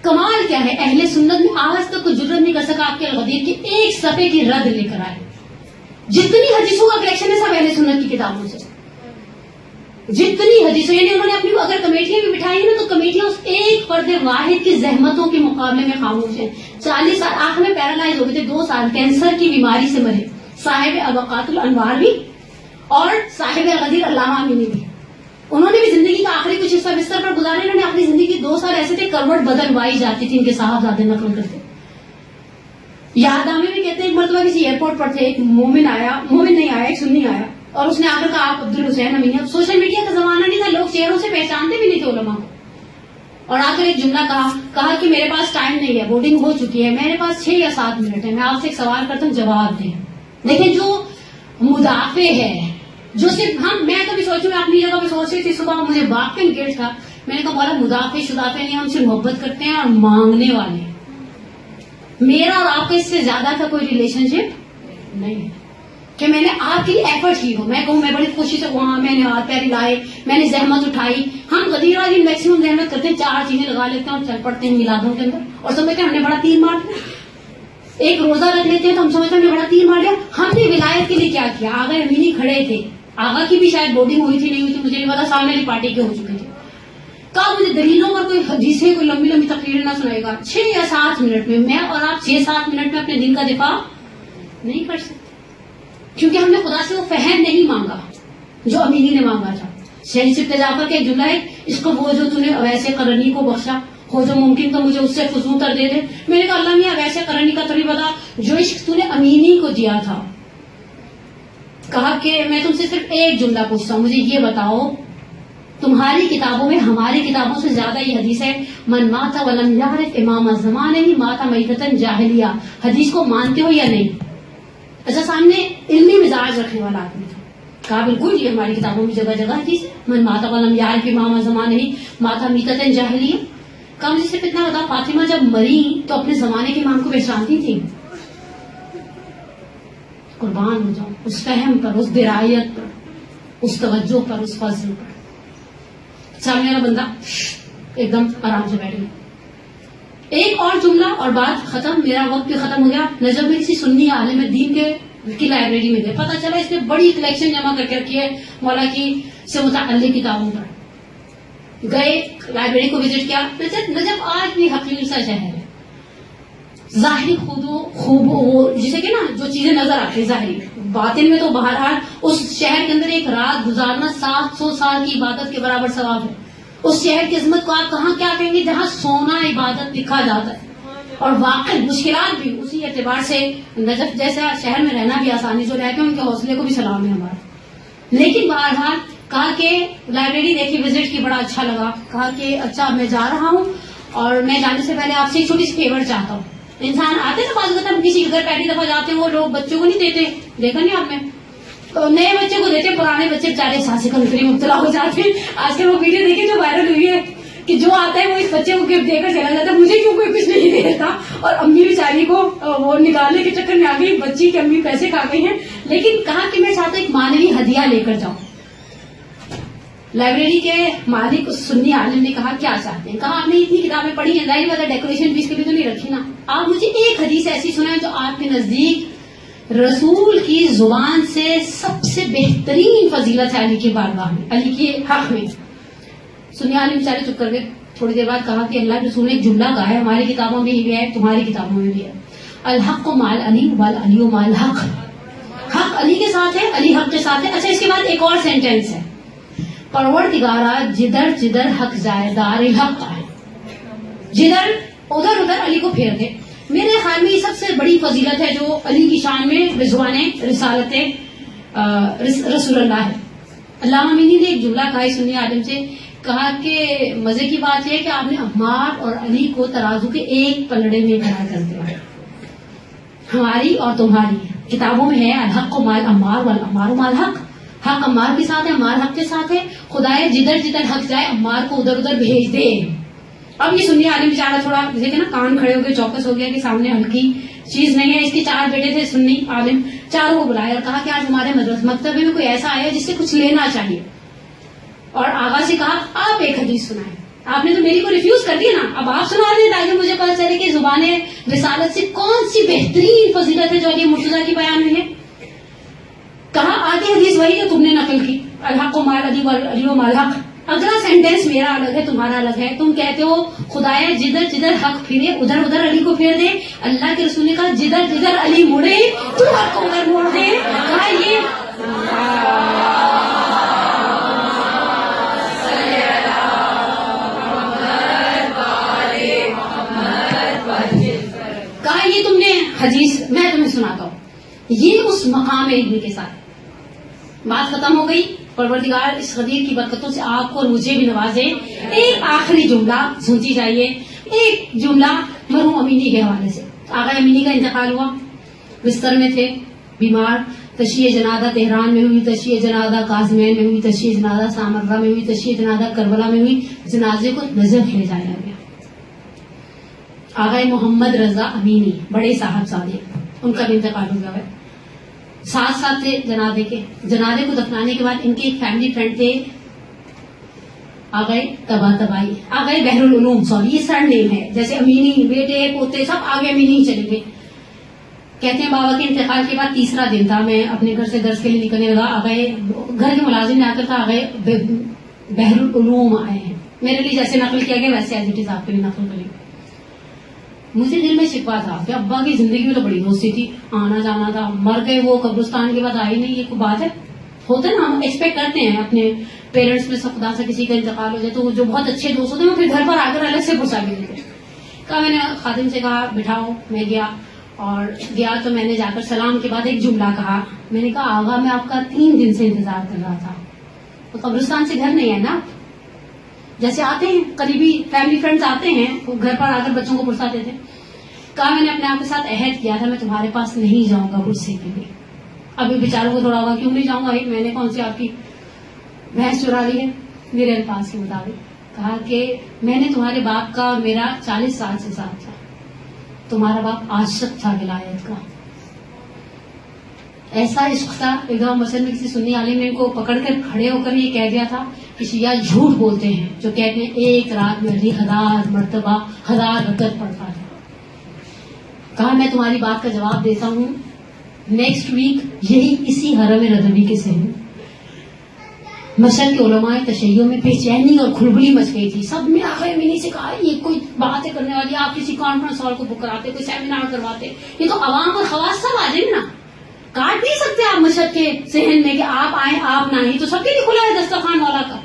کمال کیا ہے, اہل سنت میں آج تک کوئی جرت نہیں کر سکا آپ کے الغدیر کی ایک صفحے کی رد لے کر آئے. جتنی حدیثوں کا کلیکشن ہے سب اہل سنت کی کتابوں سے, جتنی حدیثوں, یعنی انہوں نے اپنی اگر کمیٹیاں بھی بٹھائی ہیں نا تو کمیٹیاں اس ایک فرد واحد کی زحمتوں کے مقابلے میں خاموش ہیں. 40 سال آخر میں پیرالائز ہو گئے تھے, 2 سال کینسر کی بیماری سے مرے. صاحب ابقات الانوار بھی اور صاحب الغدیر علامہ امینی بھی, انہوں نے بھی زندگی کا آخری کچھ حصہ بستر پر گزارے. انہوں نے اپنی زندگی 2 سال ایسے تھے کروٹ بدلوائی جاتی تھی, ان کے صاحبزادے نقل کرتے. یادنامے میں کہتے ہیں ایک مرتبہ کسی ایئرپورٹ پر تھے, ایک مومن نہیں آیا, ایک سنی آیا, اور اس نے آ کر کہا آپ عبد الحسین امینی. اب سوشل میڈیا کا زمانہ نہیں تھا, لوگ چہروں سے پہچانتے بھی نہیں تھے علماء کو, اور آ کر ایک جملہ کہا کہ میرے پاس ٹائم نہیں ہے, بورڈنگ ہو چکی ہے, میرے پاس 6 یا 7 منٹ ہے, میں آپ سے ایک سوال کرتا ہوں, جواب دیں. دیکھیں جو مدافع ہے, جو صرف میں کبھی سوچوں, میں اپنی جگہ پہ سوچ رہی تھی صبح, مجھے واقعی گیٹ تھا, میں نے کہا مولا مدافع شدافع نہیں, ہم سے محبت کرتے ہیں اور مانگنے والے ہیں. میرا اور آپ کا اس سے زیادہ کا کوئی ریلیشن شپ نہیں ہے کہ میں نے آپ کے لیے ایفرٹ کی ہو. میں کہوں میں بڑی خوشی سے وہاں میں نے ہاتھ پیر لائے, میں نے زحمت اٹھائی. ہم غدیرہ بھی میکسیمم محنت کرتے ہیں, 4 چیزیں لگا لیتے ہیں اور چل پڑتے ہیں میلادوں کے اندر, اور سمجھتے ہیں ہم نے بڑا تیر مار دیا. ایک روزہ رکھ لیتے ہیں تو ہم سمجھتے ہیں ہم نے بڑا تیر مار دیا. ہم نے ولایت کے لیے کیا کیا؟ آغا امینی کھڑے تھے, آغا کی بھی شاید بورڈنگ ہوئی تھی نہیں ہوئی تھی مجھے نہیں پتا, سامنے والی پارٹی کے ہو چکے تھے. کہا مجھے دلیلوں پر کوئی حدیثیں, کوئی لمبی لمبی تقریریں نہ سنائے گا. 6 یا 7 منٹ میں اور آپ 6-7 منٹ میں اپنے دین کا دفاع نہیں کر سکتے, کیونکہ ہم نے خدا سے وہ فہم نہیں مانگا جو امینی نے مانگا تھا. شہید صفت جعفر کے ایک جملہ ہے, اس کو وہ جو تُو نے ویسے قرنی کو بخشا ہو جو ممکن تو مجھے اس سے فضول کر دے دے. میں نے کہا اللہ میاں ویسے قرنی کا تو نہیں بتا, جو عشق تو نے امینی کو دیا تھا. کہا کہ میں تم سے صرف ایک جملہ پوچھتا ہوں, مجھے یہ بتاؤ تمہاری کتابوں میں ہماری کتابوں سے زیادہ یہ حدیث ہے, من مات ولم یعرف امام الزمان مات میتۃ جاہلیہ. حدیث کو مانتے ہو یا نہیں؟ اچھا سامنے علمی مزاج رکھنے والا آدمی تھا. کہا بالکل یہ ہماری کتابوں میں جگہ جگہ حدیث ہے, من مات ولم یعرف امام الزمان مات میتۃ جاہلیہ. کہا مجھے صرف اتنا بتا, فاطمہ جب مری تو اپنے زمانے کے امام کو پہچانتی تھی؟ قربان ہو جاؤں اس فہم پر, اس درایت پر, اس توجہ پر, اس فضل پر. سامنے والا بندہ ایک دم آرام سے بیٹھ گیا. ایک اور جملہ اور بات ختم, میرا وقت بھی ختم ہو گیا. نجف میں کسی سنی عالم دین کی لائبریری میں گئے, پتا چلا اس نے بڑی کلیکشن جمع کر کے رکھی ہے مولا کی سے متعلق کتابوں پر. گئے لائبریری کو وزٹ کیا. نجف آج بھی حقیر سا شہر ہے, ظاہری خوب وہ جسے کہ نا جو چیزیں نظر آتی ہیں ظاہری, باطن میں تو بہرحال اس شہر کے اندر ایک رات گزارنا 700 سال کی عبادت کے برابر ثواب ہے. اس شہر کی عظمت کو آپ کہاں کیا کہیں گے جہاں سونا عبادت لکھا جاتا ہے, اور واقعی مشکلات بھی اسی اعتبار سے. نجف جیسا شہر میں رہنا بھی آسانی, جو رہتے ہیں ان کے حوصلے کو بھی سلام ہے ہمارا. لیکن بہرحال کہا کہ لائبریری دیکھی, وزٹ کی, بڑا اچھا لگا. کہا کہ اچھا میں جا رہا ہوں اور میں جانے سے پہلے آپ سے ایک چھوٹی سی فیور چاہتا ہوں. انسان آتے نا بعض اوقات ہم کسی کے گھر پہلی دفعہ جاتے ہیں, وہ لوگ بچوں کو نہیں دیتے, دیکھا نہیں آپ نے, نئے بچے کو دیتے, پرانے بچے بیچارے سانسی کنکری مبتلا ہو جاتے ہیں. آج کل وہ ویڈیو دیکھیں جو وائرل ہوئی ہے کہ جو آتا ہے وہ اس بچے کو گفٹ دے کر چلا جاتا ہے, مجھے کیوں کوئی کچھ نہیں دیتا, اور امی بیچاری کو وہ نکالنے کے چکر میں آ گئی, بچی کی امی پیسے کھا گئی ہیں. لیکن کہا کہ میں چاہتا ہوں ایک مانوی ہدیہ لے کر جاؤں. لائبریری کے مالک سنی عالم نے کہا کیا چاہتے ہیں؟ کہا آپ نے اتنی کتابیں پڑھی ہیں, ظاہر بات ہے ڈیکوریشن پیس کے بھی تو نہیں رکھی نا, آپ مجھے ایک حدیث ایسی سنائیں جو آپ کے نزدیک رسول کی زبان سے سب سے بہترین فضیلت ہے علی کے بارگاہ میں, علی کے حق میں. سنی عالم بیچارے چپ کر گئے. تھوڑی دیر بعد کہا کہ اللہ کے رسول نے ایک جملہ کہا ہے, ہماری کتابوں میں بھی ہے, تمہاری کتابوں میں بھی ہے, الحق مال علی والعلی مال حق. حق علی کے ساتھ ہے, علی حق کے ساتھ ہے. اچھا اس کے بعد ایک اور سینٹینس ہے, پروردگارا جدھر جدھر حق جائے دار حق آئے. جدھر ادھر ادھر علی کو پھیر دے. میرے خیال میں یہ سب سے بڑی فضیلت ہے جو علی کی شان میں رضوان رسالت رسول اللہ ہے. علامہ امینی نے ایک جملہ کہا سنی عالم سے, کہا کہ مزے کی بات یہ ہے کہ آپ نے عمار اور علی کو ترازو کے ایک پلڑے میں کھڑا کر دیا. ہماری اور تمہاری کتابوں میں ہے الحق مال عمار والعمار مال حق. حق عمار کے ساتھ ہے, عمار حق کے ساتھ ہے. خدائے جدھر جدھر حق جائے عمار کو ادھر ادھر بھیج دے. اب یہ سنی عالم بیچارہ تھوڑا جیسے کہ نا کان کھڑے ہو گئے, چوکس ہو گیا کہ سامنے ہلکی چیز نہیں ہے. اس کے 4 بیٹے تھے سنی عالم, چاروں کو بلایا اور کہا کہ آج ہمارے مکتبے میں کوئی ایسا آیا جس سے کچھ لینا چاہیے. اور آغا سے کہا آپ ایک حدیث سنائیں. آپ نے تو میری کو ریفیوز کر دیا نا, اب آپ سنا دیں تاکہ مجھے پتا چلے کہ زبان رسالت سے کون سی بہترین فضیلت ہے جو علی مرتضیٰ کی بیان ہوئی ہے. کہا آدھی حدیث وہی جو تم نے نقل کی, الحق مال علی والعلی مال حق. اگلا سینٹینس میرا الگ ہے, تمہارا الگ ہے. تم کہتے ہو خدایا جدھر جدھر حق پھرے ادھر ادھر علی کو پھیر دے. اللہ کے رسول نے کہا جدھر جدھر علی مڑے تو حق کو ادھر موڑ دے. کہا یہ کہا یہ تم نے حدیث میں تمہیں سناتا ہوں. یہ اس مقام علمی کے ساتھ بات ختم ہو گئی. پروردگار اس غدیر کی برکتوں سے آپ کو اور مجھے بھی نوازے. ایک آخری جملہ سنتی جائیے, ایک جملہ مرحوم امینی کے حوالے سے. آغا امینی کا انتقال ہوا, بستر میں تھے, بیمار. تشیع جنازہ تہران میں ہوئی, تشیع جنازہ کاظمین میں ہوئی, تشیع جنازہ سامرہ میں ہوئی, تشیع جنازہ کربلا میں ہوئی. جنازے کو نجف لے جایا گیا. آغا محمد رضا امینی بڑے صاحب زادے, ان کا بھی انتقال ہو گیا ہے. ساتھ ساتھ تھے جنازے کے. جنازے کو دفنانے کے بعد ان کے ایک فیملی فرینڈ تھے آ گئے تباہی، آ گئے بحر العلوم، سوری یہ سر نیم ہے، جیسے امینی بیٹے پوتے سب آگے امینی چلے گئے. کہتے ہیں بابا کے انتقال کے بعد تیسرا دن تھا، میں اپنے گھر سے درس کے لیے نکلنے لگا، آ گئے گھر کے ملازم نے آ کر کہا آ گئے بحر العلوم آئے ہیں. میرے لیے جیسے نقل کیا گیا ویسے ایز اٹ از آپ کے لیے نقل کریں. مجھے دل میں شکوا تھا کہ ابا کی زندگی میں تو بڑی دوستی تھی، آنا جانا تھا، مر گئے وہ قبرستان کے بعد آئی نہیں، یہ کوئی بات ہے؟ ہوتا ہے نا، ہم ایکسپیکٹ کرتے ہیں اپنے پیرنٹس میں سے خدا سے کسی کا انتقال ہو جائے تو جو بہت اچھے دوست ہوتے ہیں وہ پھر گھر پر آ کر الگ سے پرسا کے دیتے. کہا میں نے خادم سے کہا بٹھاؤ، میں گیا اور گیا تو میں نے جا کر سلام کے بعد ایک جملہ کہا. میں نے کہا آغا میں آپ کا 3 دن سے انتظار کر رہا تھا. تو قبرستان سے گھر نہیں ہے نا، جیسے آتے ہیں قریبی فیملی فرینڈز آتے ہیں وہ گھر پر آ کر بچوں کو پرساتے تھے. کہا میں نے اپنے آپ کے ساتھ عہد کیا تھا میں تمہارے پاس نہیں جاؤں گا پرسے کے لیے. ابھی بیچاروں کو تھوڑا ہوگا کیوں نہیں جاؤں گا، میں نے کون سی آپ کی بھینس چرا لی ہے. میرے الفاظ کے مطابق کہا کہ میں نے تمہارے باپ کا اور میرا 40 سال سے ساتھ تھا، تمہارا باپ عاشق تھا ولایت کا، ایسا عشق تھا. ایک دفعہ مسجد میں کسی سنی عالم نے ان کو پکڑ کر کھڑے ہو کر یہ کہہ دیا تھا کہ شیعہ جھوٹ بولتے ہیں جو کہتے ہیں ایک رات میں 1000 مرتبہ 1000 رکعت پڑھتا ہے. کہا میں تمہاری بات کا جواب دیتا ہوں، نیکسٹ ویک یہی اسی حرم رضوی کے سے ہوں. مشرق کے علماء تشیع میں بے چینی اور کھلبلی مچ گئی تھی. سب میں آخر میں سے کہا یہ کوئی باتیں کرنے والی، آپ کسی کانفرنس ہال کو بک کراتے، کوئی سیمینار کرواتے، یہ تو عوام اور خواص سب آ جائیں نا، کاٹ نہیں سکتے آپ مشرق کے ذہن میں کہ آپ آئیں آپ نہ آئیں. تو سب کے لیے کھلا ہے دسترخوان مولا کا.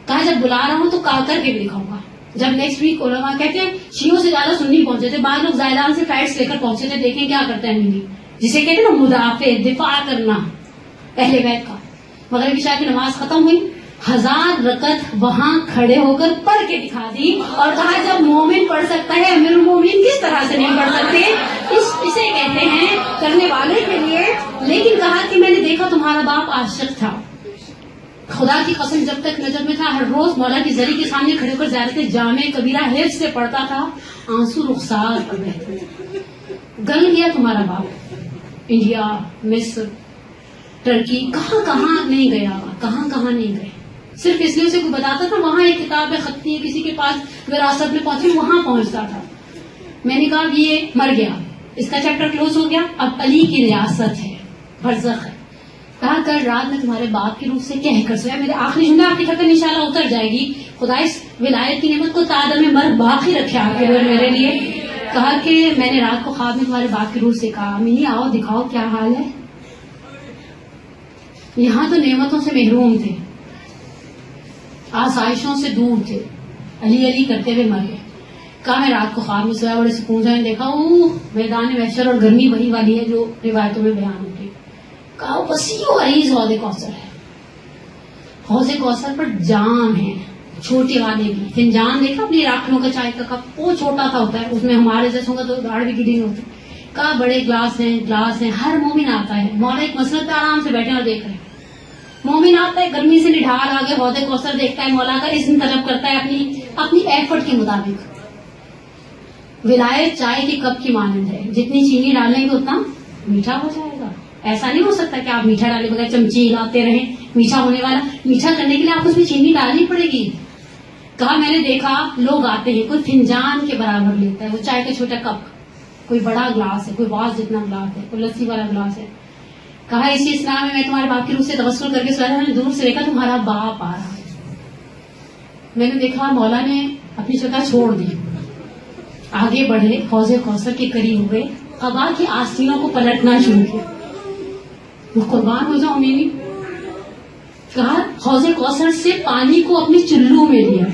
کہا جب بلا رہا ہوں تو کر کے بھی دکھاؤں گا. جب نیکسٹ ویک علماء کہتے ہیں شیعوں سے زیادہ سنی پہنچے تھے، بعض لوگ زائدان سے فلائٹس لے کر پہنچے تھے. دیکھیں کیا کرتا ہے مینی، جسے کہتے ہیں نا مدافع، دفاع کرنا اہل بیت کا. مغرب عشاء کی نماز ختم ہوئی، 1000 رکعت وہاں کھڑے ہو کر پڑھ کے دکھا دی اور کہا جب مومن پڑھ سکتا ہے امیر المومنین کس طرح سے نہیں پڑھ سکتے. اسے کہتے ہیں کرنے والے کے لیے. لیکن کہا کہ میں نے دیکھا تمہارا باپ عاشق تھا، خدا کی قسم جب تک نظر میں تھا ہر روز مولا کی زری کے سامنے کھڑے ہو کر زیارت جامع کبیرہ حفظ سے پڑھتا تھا، آنسو رخسار پر بہتے تھے. گل گیا تمہارا باپ، انڈیا، مصر، ٹرکی، کہاں کہاں نہیں گیا، کہاں کہاں نہیں گئے. صرف اس لیے اسے کوئی بتاتا تھا وہاں ایک کتاب ہے خطی ہے کسی کے پاس وراثت میں پہنچی، وہاں پہنچتا تھا. میں نے کہا یہ مر گیا، اس کا چیپٹر کلوز ہو گیا، اب علی کی ریاست ہے، برزخ ہے. کہا کل رات میں تمہارے باپ کی روح سے کہہ کر سویا. میرے آخری جملہ آپ کی خطر انشاءاللہ اتر جائے گی. خدا اس ولایت کی نعمت کو تعداد میں مرد باقی رکھے آپ کے لیے میرے لیے. کہا کہ میں نے رات کو خواب میں تمہارے باپ کی روح سے کہا امینی آؤ دکھاؤ کیا حال ہے. یہاں تو نعمتوں سے محروم تھے، آسائشوں سے دور تھے، علی علی کرتے ہوئے مر گئے. کہا میں رات کو خواب میں سویا، بڑے سکون سے دیکھا میدان محشر اور گرمی وہی والی ہے جو روایتوں میں بیان ہوتی. کہا وسیع و عریض حوض کوثر ہے، حوض کوثر پر جام ہے چھوٹے والے بھی. فنجان دیکھا اپنی راکھنوں کا چائے کا کپ، وہ چھوٹا سا ہوتا ہے، اس میں ہمارے جیسوں کا تو داڑھ بھی گری نہیں ہوتی. کہا بڑے گلاس ہیں، ہر مومن آتا ہے. مولا ایک مسند پہ آرام سے بیٹھے اور دیکھ رہے ہیں. مومن آتا ہے گرمی سے نڈھال آگے حوض کوثر دیکھتا ہے، مولا کا اذن طلب کرتا ہے اپنی ایفرٹ کے مطابق. ولایت چائے کی کپ کی مانند ہے، جتنی چینی ڈالیں گے اتنا میٹھا ہو جائے گا. ایسا نہیں ہو سکتا کہ آپ میٹھا ڈالے بغیر چمچی ہلاتے رہیں، میٹھا ہونے والا. میٹھا کرنے کے لیے آپ اس میں چینی ڈالنی پڑے گی. کہا میں نے دیکھا لوگ آتے ہیں، کوئی فنجان کے برابر لیتا ہے وہ چائے کا چھوٹا کپ، کوئی بڑا گلاس ہے، کوئی واز جتنا گلاس ہے، کوئی لسی والا گلاس ہے. کہا اسی اسلام میں تمہارے باپ کی روح سے توسل کر کے سویا. میں نے دور سے دیکھا تمہارا باپ آ رہا ہے. میں نے دیکھا مولا نے اپنی شکل چھوڑ دی، آگے بڑھے، حوض کوثر کے قریب ہوئے، قبا کی آستینوں کو پلٹنا شروع کیا. وہ قربان ہو جاؤ مینی. کہا حوض کوثر سے پانی کو اپنی چلو میں لیا،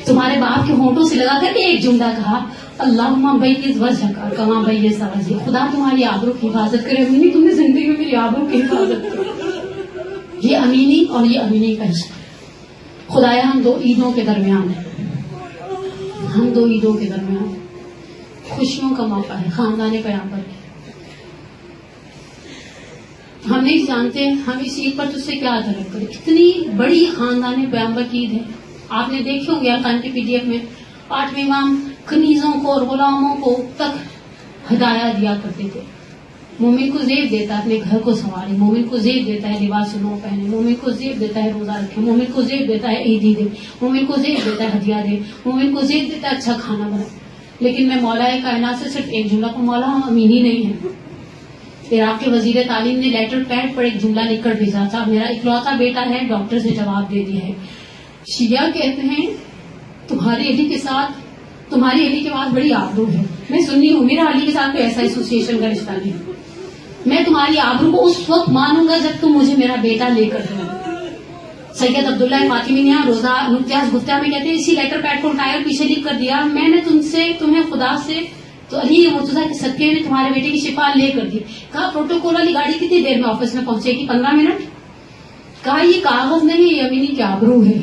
تمہارے باپ کے ہونٹوں سے لگا کر ایک جملہ کہا اللہم بیض وجہک کما بیض وجہی. خدا تمہاری آبرو کی حفاظت کرے. امینی تم نے زندگی میں میری آبرو کی حفاظت کی. یہ امینی اور یہ امینی کا عشق. خدایا ہم 2 عیدوں کے درمیان ہیں، ہم 2 عیدوں کے درمیان خوشیوں کا موقع ہے خاندان پیغمبر کے. ہم نہیں جانتے ہم اس عید پر تجھ سے کیا طلب کریں. اتنی بڑی خاندان پیغمبر کی عید ہے. آپ نے دیکھے ہوں گے القرآن کی PDF میں 8ویں امام کنیزوں کو اور غلاموں کو تک ہدایہ دیا کرتے تھے. مومن کو زیب دیتا ہے اپنے گھر کو سنوارے، مومن کو زیب دیتا ہے لباس نو پہنے، مومن کو زیب دیتا ہے روزہ رکھے، مومن کو زیب دیتا ہے عیدی دے، مومن کو زیب دیتا ہے ہدیہ دے، مومن کو زیب دیتا ہے اچھا کھانا بنائے. لیکن میں مولا کائنات سے صرف ایک جملہ کو، مولا ہم امین ہی نہیں ہیں. عراق کے وزیر تعلیم نے لیٹر پیڈ پر ایک جملہ لکھ کر بھیجا تھا، میرا اکلوتا بیٹا ہے، ڈاکٹر سے جواب دے دیا ہے. شیعہ کہتے ہیں تمہاری علی کے ساتھ، تمہاری علی کے بعد بڑی آبرو ہے. میں سنی ہوں، میرا علی کے ساتھ کوئی ایسا ایسوسیشن کا رشتہ نہیں. میں تمہاری آبرو کو اس وقت مانوں گا جب تم مجھے میرا بیٹا لے کر دو. سید عبداللہ فاطمی نے روزہ نقطیاز گفتہ میں کہتے ہیں اسی لیٹر پیڈ کو اٹھایا اور پیچھے لکھ کر دیا، میں نے تمہیں خدا سے تو علی مرتضیٰ کے صدقے نے تمہارے بیٹے کی شفا لے کر دی. کہا پروٹوکول والی گاڑی کتنی دیر میں آفس میں پہنچے گی؟ 15 منٹ. کہا یہ کاغذ نہیں، یہ امینی کی آبرو ہے.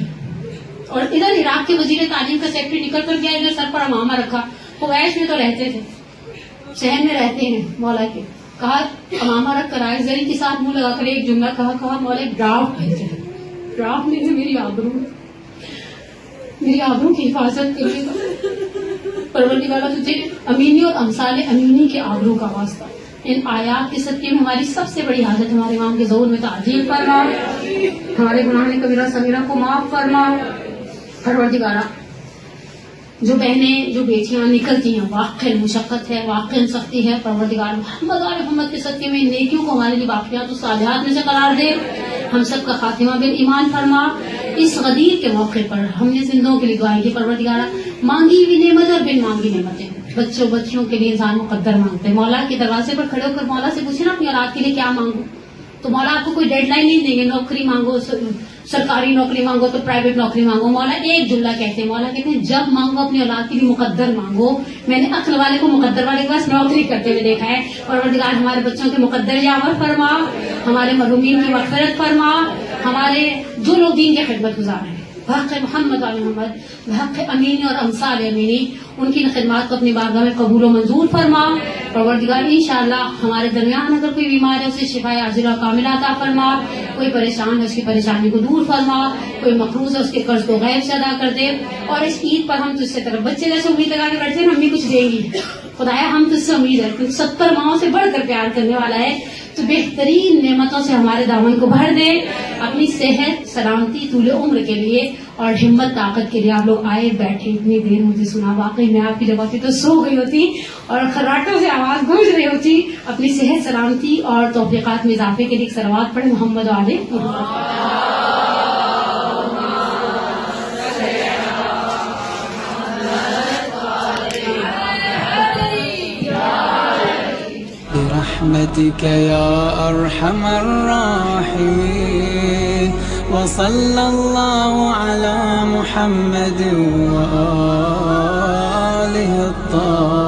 اور ادھر عراق کے وزیر تعلیم کا سیکرٹری نکل کر گیا، ادھر سر پر امامہ رکھا. قریش میں تو رہتے تھے، شہر میں رہتے ہیں مولا کے. کہا امامہ رکھ کر آئے، زری کے ساتھ منہ لگا کر ایک جملہ کہا مولا ایک ڈرافٹ بھیجے. ڈرافٹ نہیں ہے، میری آبرو ہے، میری آبرو کی حفاظت کرے گا پروردگار تجھے امینی اور امثال امینی کے آبرو کا واسطہ. ان آیات کے صدقے میں ہماری سب سے بڑی حاجت ہمارے امام کے ظہور میں تعجیل فرما، ہمارے گناہ کبیرہ صغیرہ کو معاف فرما. پروردگارہ جو بہنیں جو بیٹیاں نکلتی ہیں واقعی مشقت ہے، واقعی سختی ہے، پروردگار محمد اور محمد کے صدقے میں نیکیوں کو ہمارے لیے باقیات و صالحات میں سے قرار دے. ہم سب کا خاتمہ بالایمان فرما. اس غدیر کے موقع پر ہم نے زندوں کے لیے دعائیں کی. پروردگارہ مانگی ہوئی نعمت اور بن مانگی نعمتیں بچوں بچیوں کے لیے انسان مقدر مانگتے ہیں. مولا کے دروازے پر کھڑے ہو کر مولا سے پوچھے نا اپنی اولاد کے لیے کیا مانگو، تو مولا آپ کو کوئی ڈیڈ لائن نہیں دیں گے. نوکری مانگو، سرکاری نوکری مانگو تو پرائیویٹ نوکری مانگو. مولا ایک جملہ کہتے ہیں، مولا کہتے ہیں جب مانگو اپنی اولاد کے لیے مقدر مانگو. میں نے عقل والے کو مقدر والے کے پاس نوکری کرتے ہوئے دیکھا ہے. پروردگار ہمارے بچوں کے مقدر یاور فرما، ہمارے مرحومین کی مغفرت فرما، ہمارے جو لوگ دین کی خدمت گزار ہیں بحق محمد و محمد، بحق امینی اور امثال امینی، ان کی خدمات کو اپنی بارگاہ میں قبول و منظور فرما. پروردگار انشاءاللہ ہمارے درمیان اگر کوئی بیمار ہے اسے شفا عاجلہ و کاملہ عطا فرما، کوئی پریشان ہے اس کی پریشانی کو دور فرما، کوئی مقروض ہے اس کے قرض کو غیب سے ادا کر دے. اور اس عید پر ہم تجھ سے طرف بچے جیسے امید لگا کے بیٹھتے ہیں امی کچھ دیں گی، خدایا ہم تجھ سے امید ہے، 70 ماؤں سے بڑھ کر پیار کرنے والا ہے، تو بہترین نعمتوں سے ہمارے دامن کو بھر دے. اپنی صحت سلامتی طول عمر کے لیے اور ہمت طاقت کے لیے آپ لوگ آئے بیٹھے اتنی دیر مجھے سنا. واقعی میں آپ کی جگہ تھی تو سو گئی ہوتی اور خراٹوں سے آواز گونج رہی ہوتی. اپنی صحت سلامتی اور توفیقات میں اضافے کے لیے صلوات پڑھیں محمد و آل محمد. برحمتك يا أرحم الراحمين وصلى الله على محمد وآله الطاهرين.